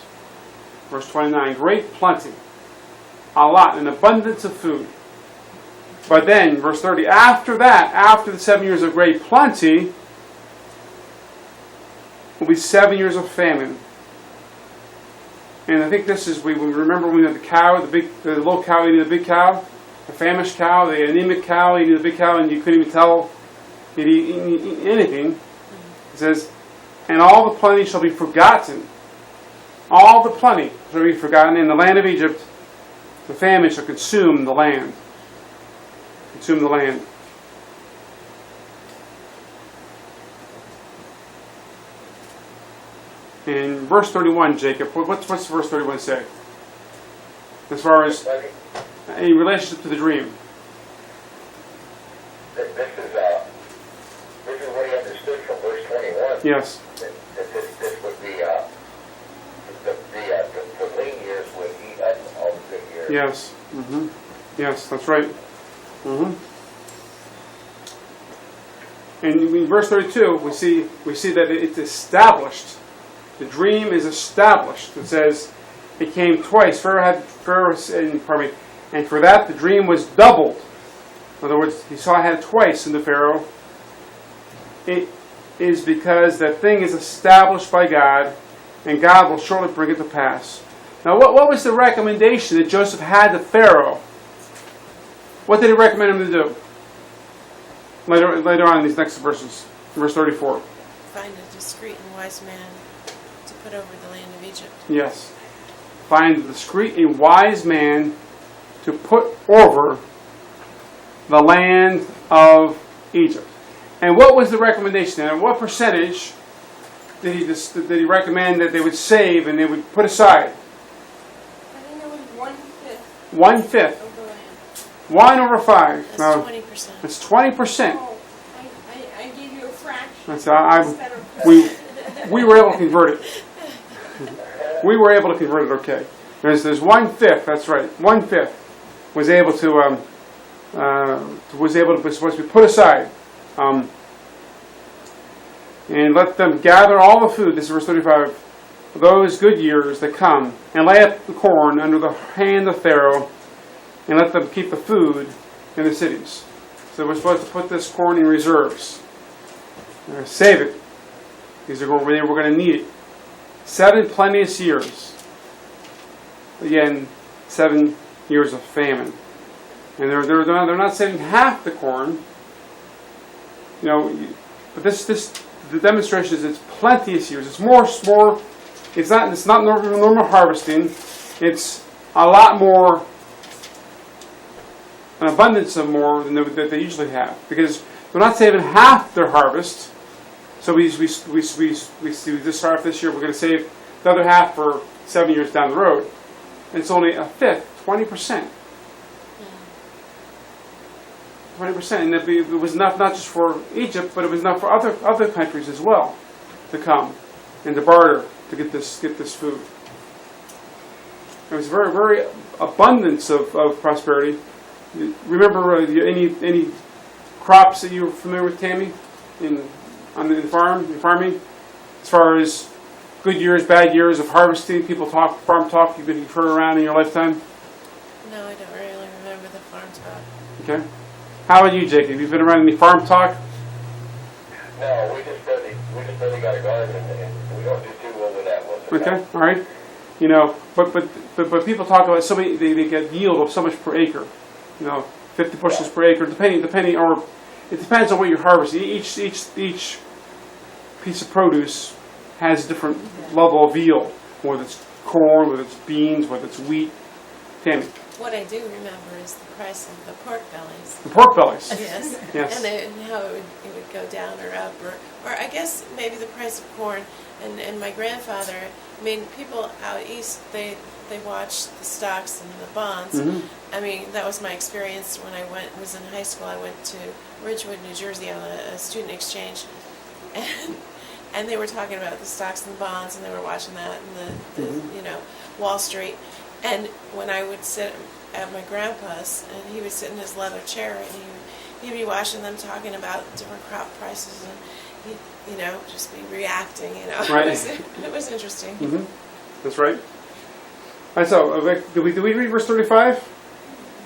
Verse 29, great plenty, a lot, an abundance of food. But then, verse 30, after that, after the 7 years of great plenty, will be 7 years of famine. And I think this is, we remember when we had the cow, the little cow eating the big cow, the famished cow, the anemic cow eating the big cow, and you couldn't even tell he'd eat anything. It says, "And all the plenty shall be forgotten." All the plenty shall be forgotten in the land of Egypt. The famine shall consume the land. Consume the land. In verse 31, Jacob, what's verse 31 say? As far as a relationship to the dream. This is what he understood from verse 21. Yes. That this would be the lean years would eat up all the good years. Yes. Mm-hmm. Yes, that's right. Mm-hmm. And in verse 32, we see that it's established. The dream is established. It says it came twice. And for that the dream was doubled. In other words, he saw it had twice in the Pharaoh. It is because that thing is established by God, and God will shortly bring it to pass. Now, what was the recommendation that Joseph had to Pharaoh? What did he recommend him to do? Later on in these next verses, verse 34. Find a discreet and wise man to put over the land of Egypt. Yes. Find a discreet and wise man to put over the land of Egypt. And what was the recommendation? And what percentage did he recommend that they would save and they would put aside? I think it was 1/5 1/5. of the land. 1 over 5. That's Now, 20%. that's 20%. Oh, I gave you a fraction. That's instead of we were able to convert it. We were able to convert it. Okay. There's 1/5. That's right. 1/5 was able to was supposed to be put aside, and let them gather all the food. This is verse 35. Those good years that come, and lay up the corn under the hand of Pharaoh, and let them keep the food in the cities. So we're supposed to put this corn in reserves. Save it. Because we're going to need it. 7 plenteous years. Again, 7 years of famine. And they're not saving half the corn. You know, but the demonstration is it's plenteous years. It's more. It's not normal harvesting. It's a lot more, an abundance of more than they usually have, because they're not saving half their harvest. So we see this harvest this year. We're going to save the other half for 7 years down the road. And it's only a fifth, 20%. 20%, and it was enough not just for Egypt, but it was enough for other countries as well to come and to barter to get this food. There was very abundance of prosperity. Remember any crops that you were familiar with, Tammy, in farming, as far as good years, bad years of harvesting? People talk, farm talk you've heard around in your lifetime? No, I don't really remember the farm talk. Okay. How about you, Jacob? Have you been around any farm talk? No, we just barely got a garden, and we don't do too well with that most of the time. Okay, all right. You know, but people talk about so many. They get yield of so much per acre. You know, 50 bushels per acre, depending, or it depends on what you're harvesting. Each piece of produce has a different level of yield, whether it's corn, whether it's beans, whether it's wheat. Tammy, What I do remember is the price of the pork bellies. the pork bellies. Yes. Yes. And how it would go down or up, or I guess maybe the price of corn. And my grandfather, I mean, people out east, they watch the stocks and the bonds. Mhm. I mean, that was my experience when I was in high school. I went to Ridgewood, New Jersey on a student exchange, and they were talking about the stocks and the bonds, and they were watching that and the you know, Wall Street. And when I would sit at my grandpa's, and he would sit in his leather chair, and he'd be watching them talking about different crop prices, and he'd, you know, just be reacting, you know. Right. It was interesting. Mm-hmm. That's right. All right, so do we read verse 35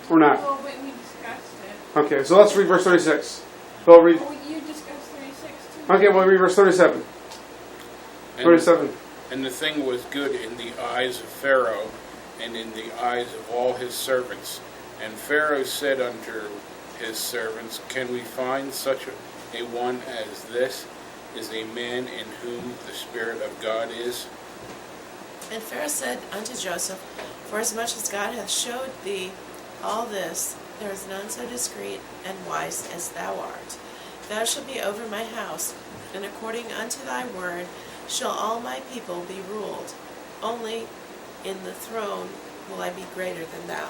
or not? Well, but we discussed it. Okay, so let's read verse 36. Bill, read. Oh, you discussed 36 too. Okay, we'll read verse 37. 37. And the thing was good in the eyes of Pharaoh, and in the eyes of all his servants. And Pharaoh said unto his servants, Can we find such a one as this? Is a man in whom the Spirit of God is? And Pharaoh said unto Joseph, Forasmuch as God hath showed thee all this, there is none so discreet and wise as thou art. Thou shalt be over my house, and according unto thy word shall all my people be ruled. Only in the throne will I be greater than thou.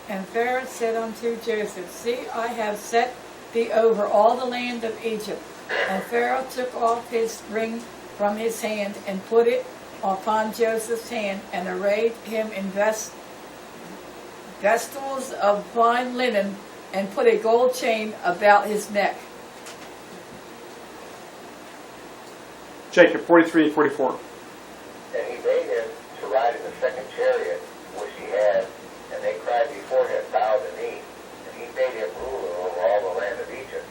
And Pharaoh said unto Joseph, See, I have set thee over all the land of Egypt. And Pharaoh took off his ring from his hand, and put it upon Joseph's hand, and arrayed him in vestals of fine linen, and put a gold chain about his neck. Jacob, 43 and 44. And he made him to ride in the second chariot which he had, and they cried before him, Bow the knee. And he made him ruler over all the land of Egypt.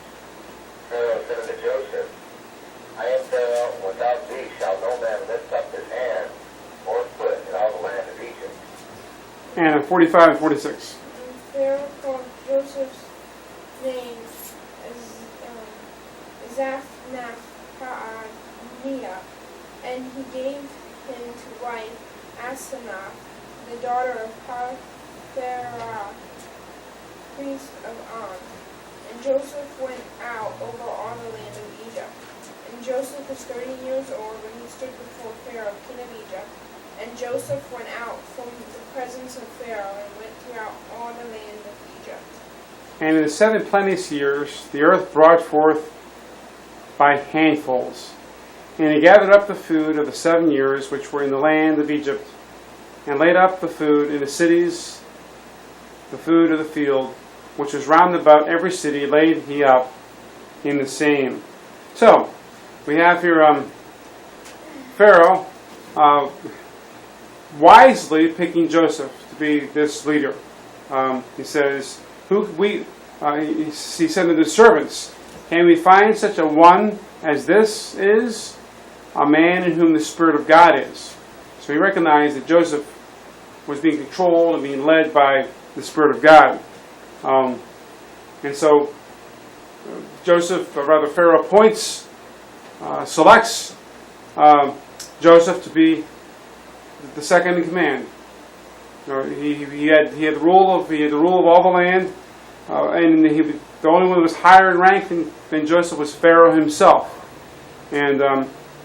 Pharaoh said unto Joseph, I am Pharaoh, without thee shall no man lift up his hand or foot in all the land of Egypt. And 45 and 46. And Pharaoh called Joseph's name Zaphnath-Paaneah, and he gave him to wife Asenath, the daughter of Potiphar, priest of On. And Joseph went out over all the land of Egypt. And Joseph was 30 years old when he stood before Pharaoh, king of Egypt. And Joseph went out from the presence of Pharaoh and went throughout all the land of Egypt. And in the 7 plenteous years, the earth brought forth by handfuls. And he gathered up the food of the 7 years which were in the land of Egypt, and laid up the food in the cities, the food of the field, which was round about every city, laid he up in the same. So, we have here Pharaoh wisely picking Joseph to be this leader. He says, he said to the servants, Can we find such a one as this is? A man in whom the Spirit of God is. So he recognized that Joseph was being controlled and being led by the Spirit of God. And so Pharaoh selects Joseph to be the second in command. He had the rule of all the land, and the only one who was higher in rank than Joseph was Pharaoh himself. And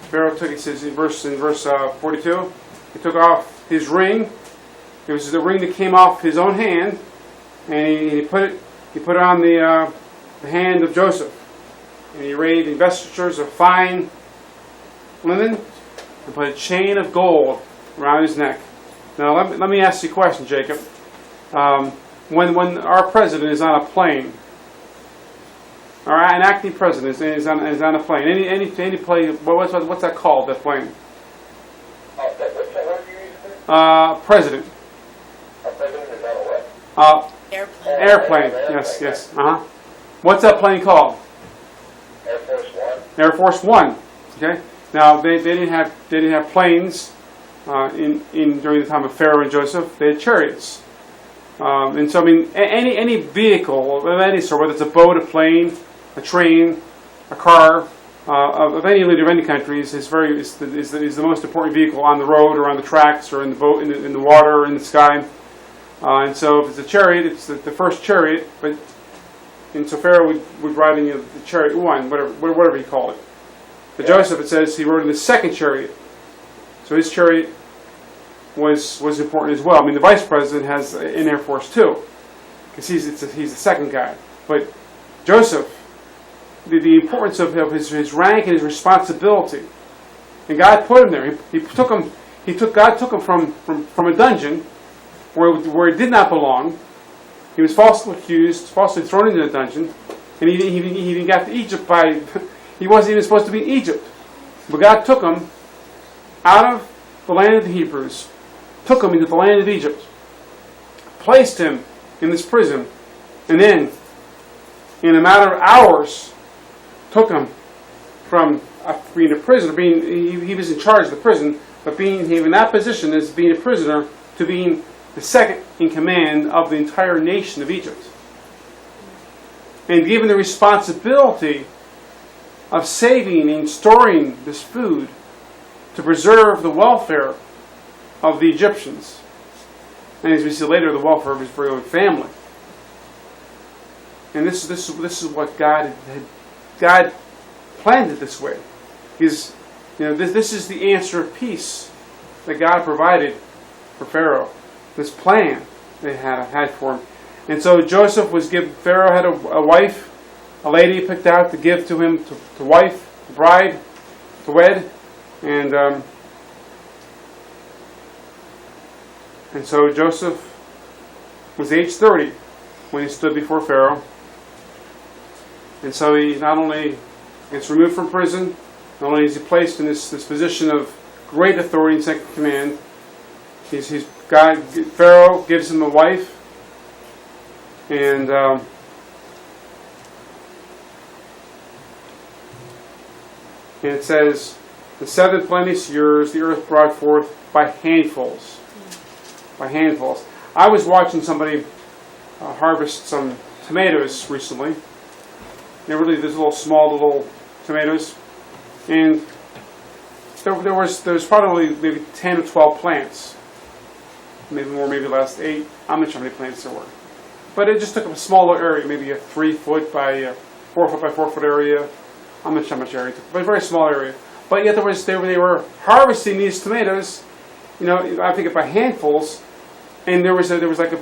Pharaoh took, it says in verse 42, he took off his ring. It was the ring that came off his own hand, and he put it on the hand of Joseph. And he arrayed in vestures of fine linen, and put a chain of gold around his neck. Now let me ask you a question, Jacob. When our president is on a plane, an acting president is on a plane. Any plane? What's that called? That plane? President. A president is on a what? Airplane. Airplane. Yes, yes. What's that plane called? Air Force One. Air Force One. Okay. Now they didn't have planes in during the time of Pharaoh and Joseph. They had chariots. And so I mean any vehicle of any sort, whether it's a boat, a plane, a train, a car, of any leader of any country is the most important vehicle on the road or on the tracks or in the boat, in the water or in the sky. And so if it's a chariot, it's the first chariot. And so Pharaoh would ride in the chariot one, whatever he called it. But Joseph, it says he rode in the second chariot. So his chariot was important as well. I mean, the vice president has an Air Force too, because he's the second guy. But Joseph, the importance of his rank and his responsibility, and God put him there. God took him from a dungeon where he did not belong. He was falsely accused, falsely thrown into the dungeon, and he even got to Egypt by. He wasn't even supposed to be in Egypt, but God took him out of the land of the Hebrews, took him into the land of Egypt, placed him in this prison, and then, in a matter of hours, took him from being a prisoner, he was in charge of the prison, but being in that position as being a prisoner to being the second in command of the entire nation of Egypt. And given the responsibility of saving and storing this food to preserve the welfare of the Egyptians. And as we see later, the welfare of his very own family. And this is what God planned it this way. This is the answer of peace that God provided for Pharaoh. This plan they had for him. And so Joseph Pharaoh had a wife, a lady picked out to give to him, to wife, to bride, to wed. And so Joseph was age 30 when he stood before Pharaoh. And so he not only gets removed from prison, not only is he placed in this position of great authority and second command, Pharaoh gives him a wife, and it says, the 7 plenteous years the earth brought forth by handfuls. By handfuls. I was watching somebody harvest some tomatoes recently. They're really these small little tomatoes, and there was probably maybe 10 or 12 plants, maybe more, maybe less, 8. I'm not sure how many plants there were, but it just took up a smaller area, maybe a 3 foot by 4 foot by 4 foot area. I'm not sure how much area it took, but a very small area. But yet they were harvesting these tomatoes, I think by handfuls, and there was like a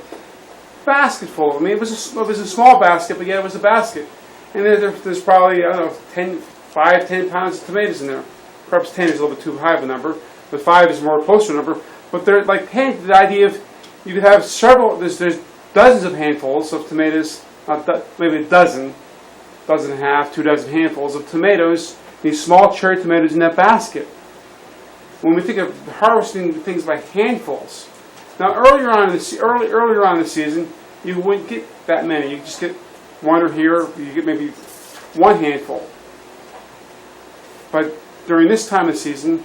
basket full of them. I mean, it was a small basket, but yet it was a basket. And there's probably, 5-10 pounds of tomatoes in there. Perhaps 10 is a little bit too high of a number, but 5 is more closer number. But they're like the idea of you could have there's dozens of handfuls of tomatoes, maybe a dozen and a half, 2 dozen handfuls of tomatoes, these small cherry tomatoes in that basket. When we think of harvesting things by handfuls, now earlier on in the season, you wouldn't get that many. You just get one or here, you get maybe 1 handful. But during this time of the season,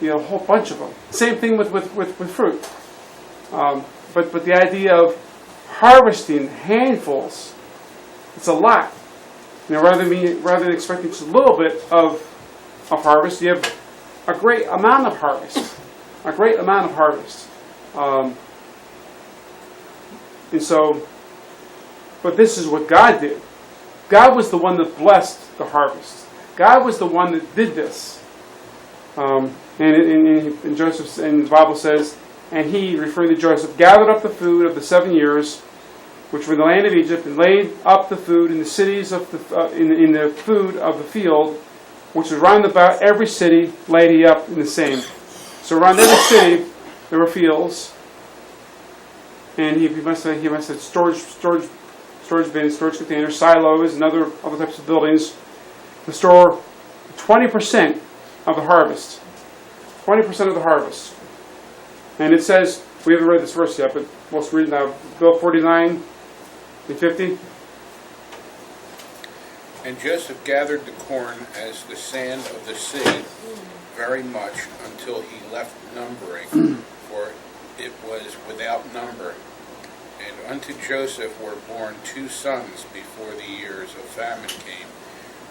a whole bunch of them. Same thing with fruit. But the idea of harvesting handfuls, it's a lot. Rather than expecting just a little bit of harvest, you have a great amount of harvest. A great amount of harvest. And so, but this is what God did. God was the one that blessed the harvest. God was the one that did this. And Joseph, and the Bible says, and he, referring to Joseph, gathered up the food of the 7 years, which were in the land of Egypt, and laid up the food in the cities of in the food of the field, which was round about every city, laid he up in the same. So around every city there were fields, and he must have storage bins, storage containers, silos, and other types of buildings to store 20% of the harvest. 20% of the harvest. And it says, we haven't read this verse yet, but let's read it now. Bill 49 and 50. And Joseph gathered the corn as the sand of the sea very much until he left numbering, for it was without number. And unto Joseph were born 2 sons before the years of famine came,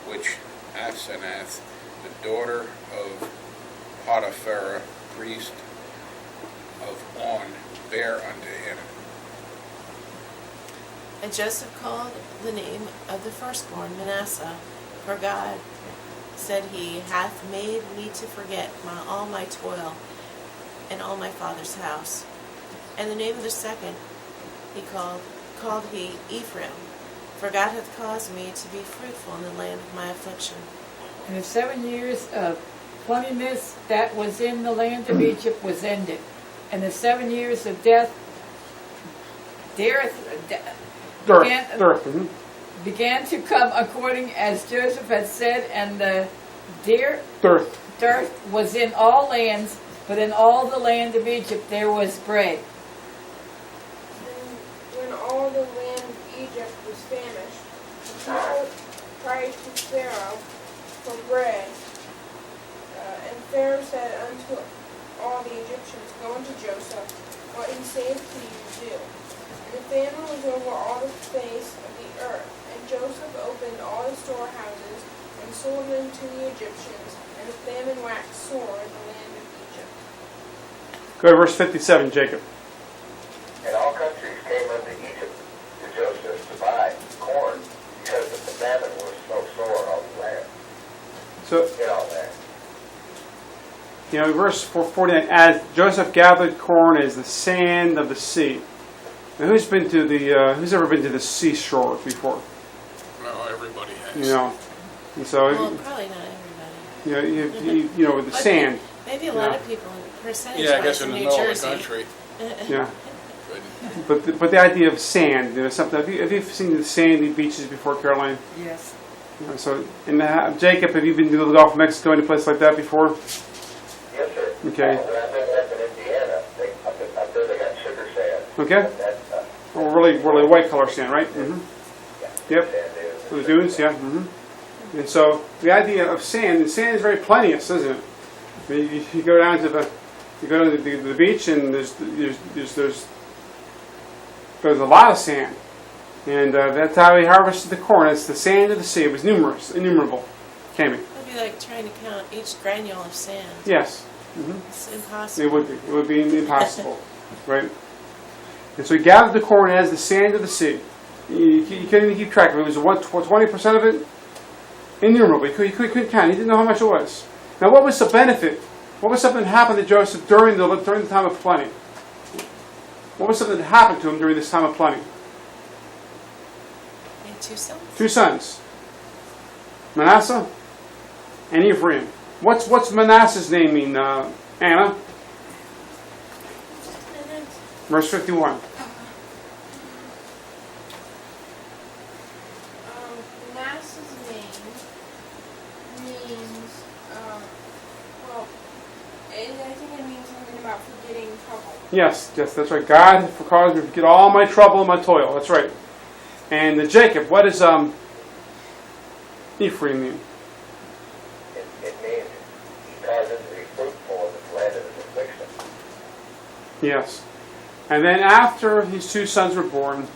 which Asenath, the daughter of Potiphar, priest of On, bare unto him. And Joseph called the name of the firstborn Manasseh, for God, said he, hath made me to forget all my toil and all my father's house. And the name of the second he called he Ephraim, for God hath caused me to be fruitful in the land of my affliction. And the 7 years of plenteousness that was in the land of Egypt was ended. And the 7 years of dearth began to come according as Joseph had said, and the dearth was in all lands, but in all the land of Egypt there was bread. And when all the land of Egypt was famished, the people cried to Pharaoh for bread. And Pharaoh said unto all the Egyptians, Go unto Joseph, what he saith to you do. And the famine was over all the face of the earth. And Joseph opened all the storehouses and sold them to the Egyptians, and the famine waxed sore in the land of Egypt. Go to verse 57, Jacob. And all countries came unto Egypt to Joseph to buy corn, because that the famine was so sore in all the land. So, In all land. verse 49, as Joseph gathered corn as the sand of the sea. Now, who's ever been to the seashore before? Well, everybody has. And so, Well, probably not everybody. with the sand. Maybe a lot of people, percentage Yeah, I guess wise, in the New middle Jersey. of the country. Yeah. But But the idea of sand, something. Have you seen the sandy beaches before, Caroline? Yes. Jacob, have you been to the Gulf of Mexico, any place like that before? Yes, sir. Okay. When I lived up in Indiana, up there they got sugar sand. Okay. And that's, Well, really white color sand, right? Yep. sand is. The dunes, yeah. And so the idea of sand is very plenteous, isn't it? I mean, you go down to the beach, and there's a lot of sand, and that's how he harvested the corn. It's the sand of the sea. It was innumerable. Came in. It'd be like trying to count each granule of sand. Yes. It's impossible. It would be impossible, right? And so he gathered the corn as the sand of the sea. You couldn't even keep track of it. It was 20% of it, innumerable. He couldn't count. He didn't know how much it was. Now, what was the benefit? What was something that happened to Joseph during the time of plenty? What was something that happened to him during this time of plenty? He had 2 sons. 2 sons, Manasseh and Ephraim. What's Manasseh's name mean, Anna? Verse 51. Manasseh's name means, I think it means something about forgetting trouble. Yes, that's right. God caused me to forget all my trouble and my toil. That's right. And Jacob, what does Ephraim mean? It means he caused him to be fruitful in the land of his affliction. Yes. And then after his 2 sons were born,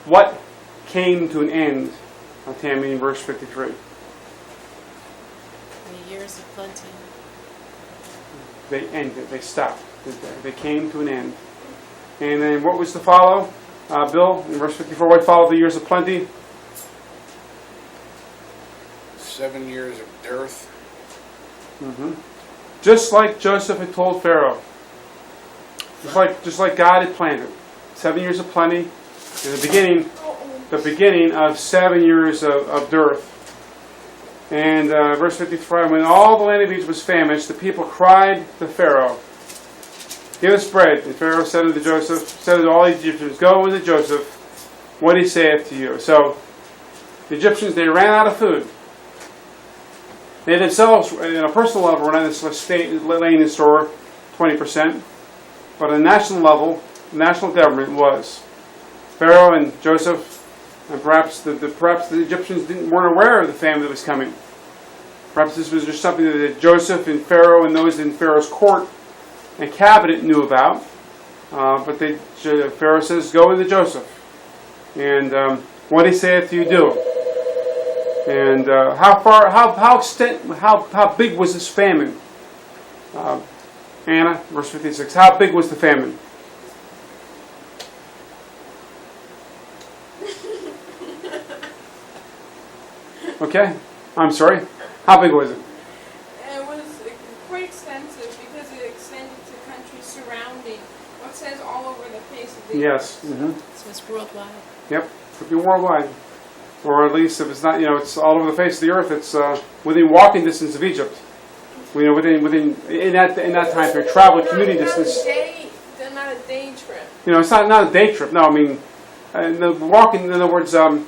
what came to an end? Tammy, in verse 53. The years of plenty. They ended. They stopped. They came to an end. And then what was to follow? Bill, in verse 54, what followed the years of plenty? 7 years of dearth. Just like Joseph had told Pharaoh. Just like God had planned it. 7 years of plenty. And the beginning of 7 years of dearth. And verse 55, when all the land of Egypt was famished, the people cried to Pharaoh, Give us bread. And Pharaoh said to all the Egyptians, Go unto Joseph, what he saith to you. So the Egyptians, they ran out of food. They themselves, on a personal level, were not laying in store 20%. but on a national level, the national government was Pharaoh and Joseph, and perhaps the Egyptians weren't aware of the famine that was coming. Perhaps this was just something that Joseph and Pharaoh and those in Pharaoh's court and cabinet knew about. But Pharaoh says, "Go into Joseph, and what he saith you do." And how big was this famine? Anna, verse 56. How big was the famine? Okay, I'm sorry. How big was it? It was quite extensive because it extended to countries surrounding. What says all over the face of the Yes. earth. Mm-hmm. So it's worldwide. Yep. Could be worldwide, or at least if it's not, it's all over the face of the earth. It's within walking distance of Egypt. Within in that time period, travel commuting distance. Not a day trip. It's not a day trip. No, I mean, the walking. In other words, our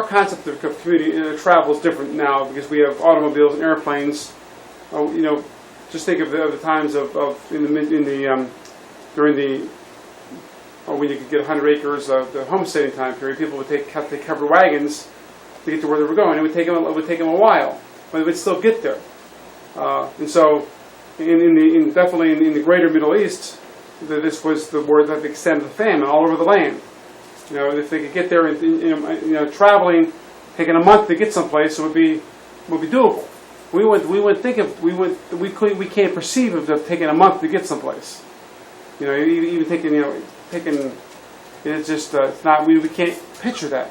concept of commuting travel is different now because we have automobiles and airplanes. Just think of the times during the when you could get 100 acres of the homesteading time period. People would take covered wagons to get to where they were going. It would take them a while, but they would still get there. And so, definitely in the greater Middle East, this was the word that extended the famine all over the land. If they could get there, traveling, taking a month to get someplace, it would be doable. We can't perceive of taking a month to get someplace. Even taking, it's just it's not. We can't picture that.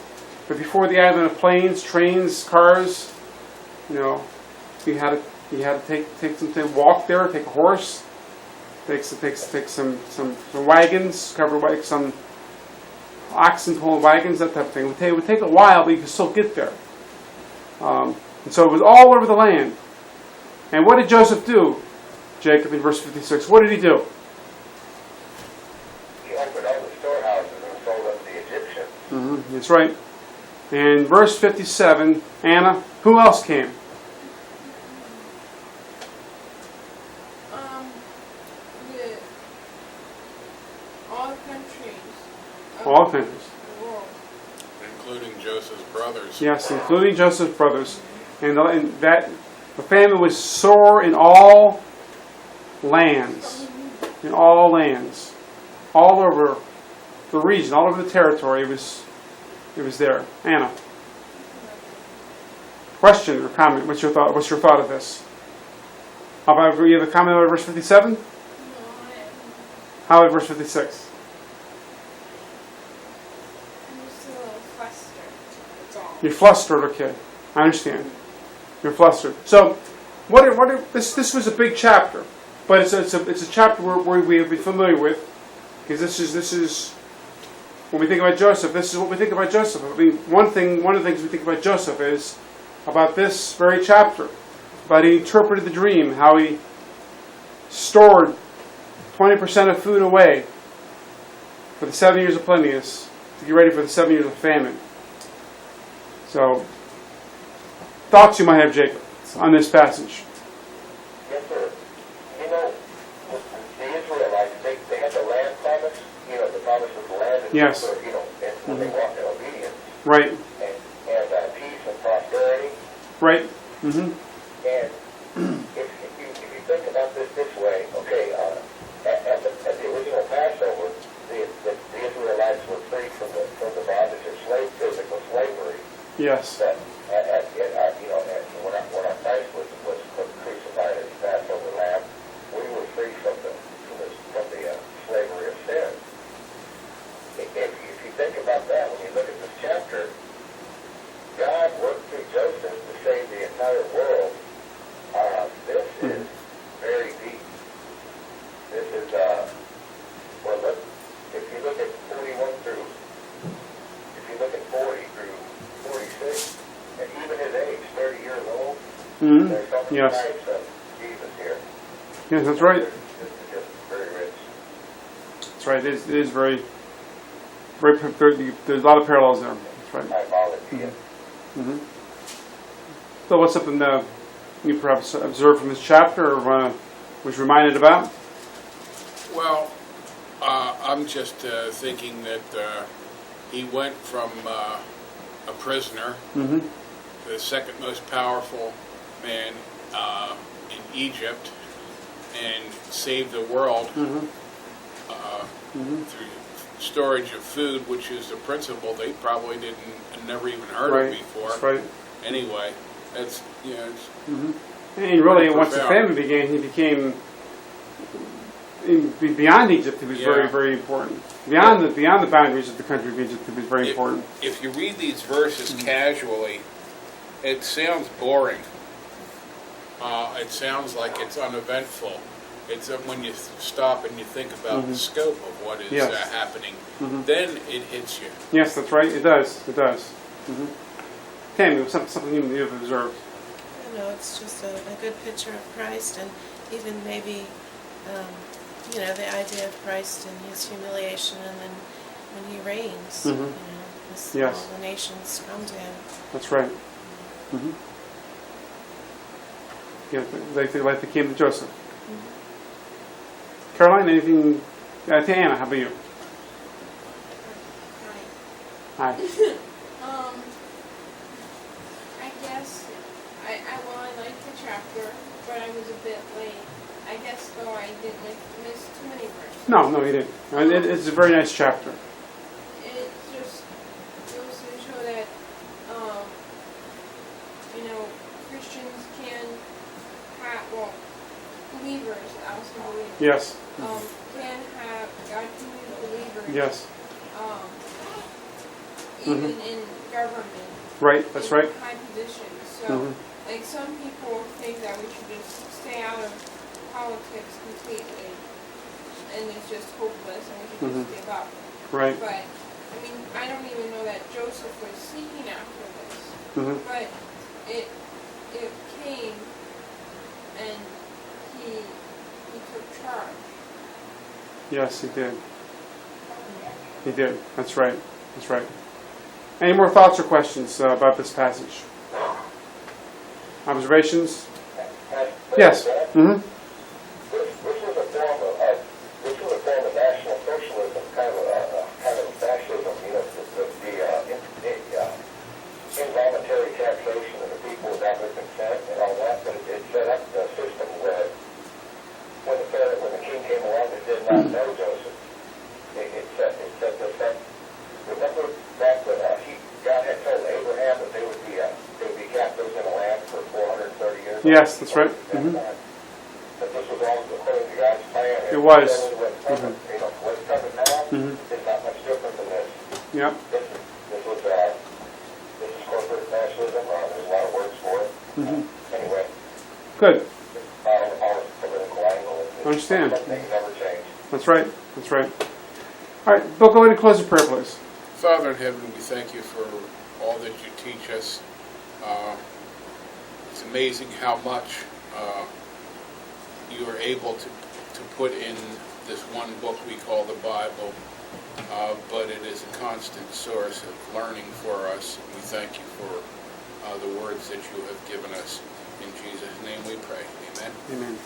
But before the advent of planes, trains, cars, you had to take something, walk there, take a horse, take some wagons, cover some oxen pulling wagons, that type of thing. It would take a while, but you could still get there. And so it was all over the land. And what did Joseph do, Jacob, in verse 56? What did he do? He opened all the storehouses and sold them to the Egyptians. Mm-hmm, that's right. And verse 57, Anna, who else came? All countries. All countries. The world. including Joseph's brothers. Yes, including Joseph's brothers. And that the famine was sore in all lands. In all lands. All over the region, all over the territory, it was there. Anna. Question or comment? What's your thought? What's your thought of this? How about you have a comment about verse 57? How about verse 56? I'm just a little flustered. That's all. You're flustered, okay. I understand. You're flustered. So, this was a big chapter, but it's a chapter where we have been familiar with, because this is when we think about Joseph. This is what we think about Joseph. I mean, one of the things we think about Joseph is about this very chapter, about he interpreted the dream, how he stored 20% of food away for the 7 years of plenteous to get ready for the 7 years of famine. So, thoughts you might have, Jacob, on this passage? Yes, sir. The Israelites, they had the land promise, the promise of the land, and Yes. and when they walked in obedience, Right. and peace and prosperity. Right. Mm-hmm. And if you think about this way, okay, at the original Passover, the Israelites were freed from the bondage of physical slavery. Yes. That when our Christ was crucified as Passover lamb, we were free from the slavery of sin. If you think about that, when you look at this chapter, God worked through Joseph to save the entire world. This is very deep. This is if you look at 41 through, if you look at 40 through 46, and even his age, 30 years old, Mm-hmm. there's so many Yes. types of Jesus here. Yes, that's right. This is just very rich. That's right. It is very, there's a lot of parallels there. That's right. Typology. Mm-hmm. So what's something you perhaps observed from this chapter or was reminded about? I'm just thinking that he went from a prisoner, Mm-hmm. the second most powerful man in Egypt, and saved the world Mm-hmm. through storage of food, which is a principle they probably never even heard Right. of before. That's right. Anyway, that's it's Mm-hmm. And really, Pretty once the profound. famine began, he became beyond Egypt. He was very, Yeah. very important. Beyond the boundaries of the country of Egypt, he was very If- important. if you read these verses casually, it sounds boring. It sounds like it's uneventful. It's when you stop and you think about the scope of what is Yes. happening, Mhm. then it hits you. Yes, that's right. It does. It does. Mm-hmm. Tammy, something you've observed. You know, it's just a good picture of Christ, and even maybe, the idea of Christ and his humiliation, and then when he reigns, Mhm. Yes. all the nations come to him. That's right. Mm-hmm. Yeah, like they came to Joseph. Caroline, anything? To Anna, how about you? Hi. I guess I liked the chapter, but I was a bit late. I guess though I didn't miss too many verses. No, you didn't. It's a very nice chapter. It just goes to show that Christians can have, believers, also believers. Yes. Can have, God can use believers. Yes. Even in government. Right. That's in right. high positions. So, Mhm. like, some people think that we should just stay out of politics completely, and it's just hopeless, and we should Mhm. just give up. Right. But, I mean, I don't even know that Joseph was seeking after this, Mm-hmm. but it came, and he took charge. Yes, he did. He did. That's right. That's right. Any more thoughts or questions about this passage? Observations? Yes. Mm-hmm. This was a form of national socialism, kind of fascism. The involuntary taxation of the people without their consent and all that. But it set up the system where when the king came along that did not know Joseph, it set this up. Remember that God had told Abraham that they would be captives in a land for 430 years. Yes, that's right. Mm-hmm. But this was all according to God's plan. It was. What's coming, what's coming now Mm-hmm. is not much different than this. Yep. This is corporate nationalism. There's a lot of words for it. Mm-hmm. Anyway, Good. all political angle. Understand. Things never change. That's right. That's right. All right, Bill, go ahead and close the prayer, please. Father in heaven, we thank you for all that you teach us. It's amazing how much you are able to put in this one book we call the Bible, but it is a constant source of learning for us. We thank you for the words that you have given us. In Jesus' name we pray. Amen. Amen.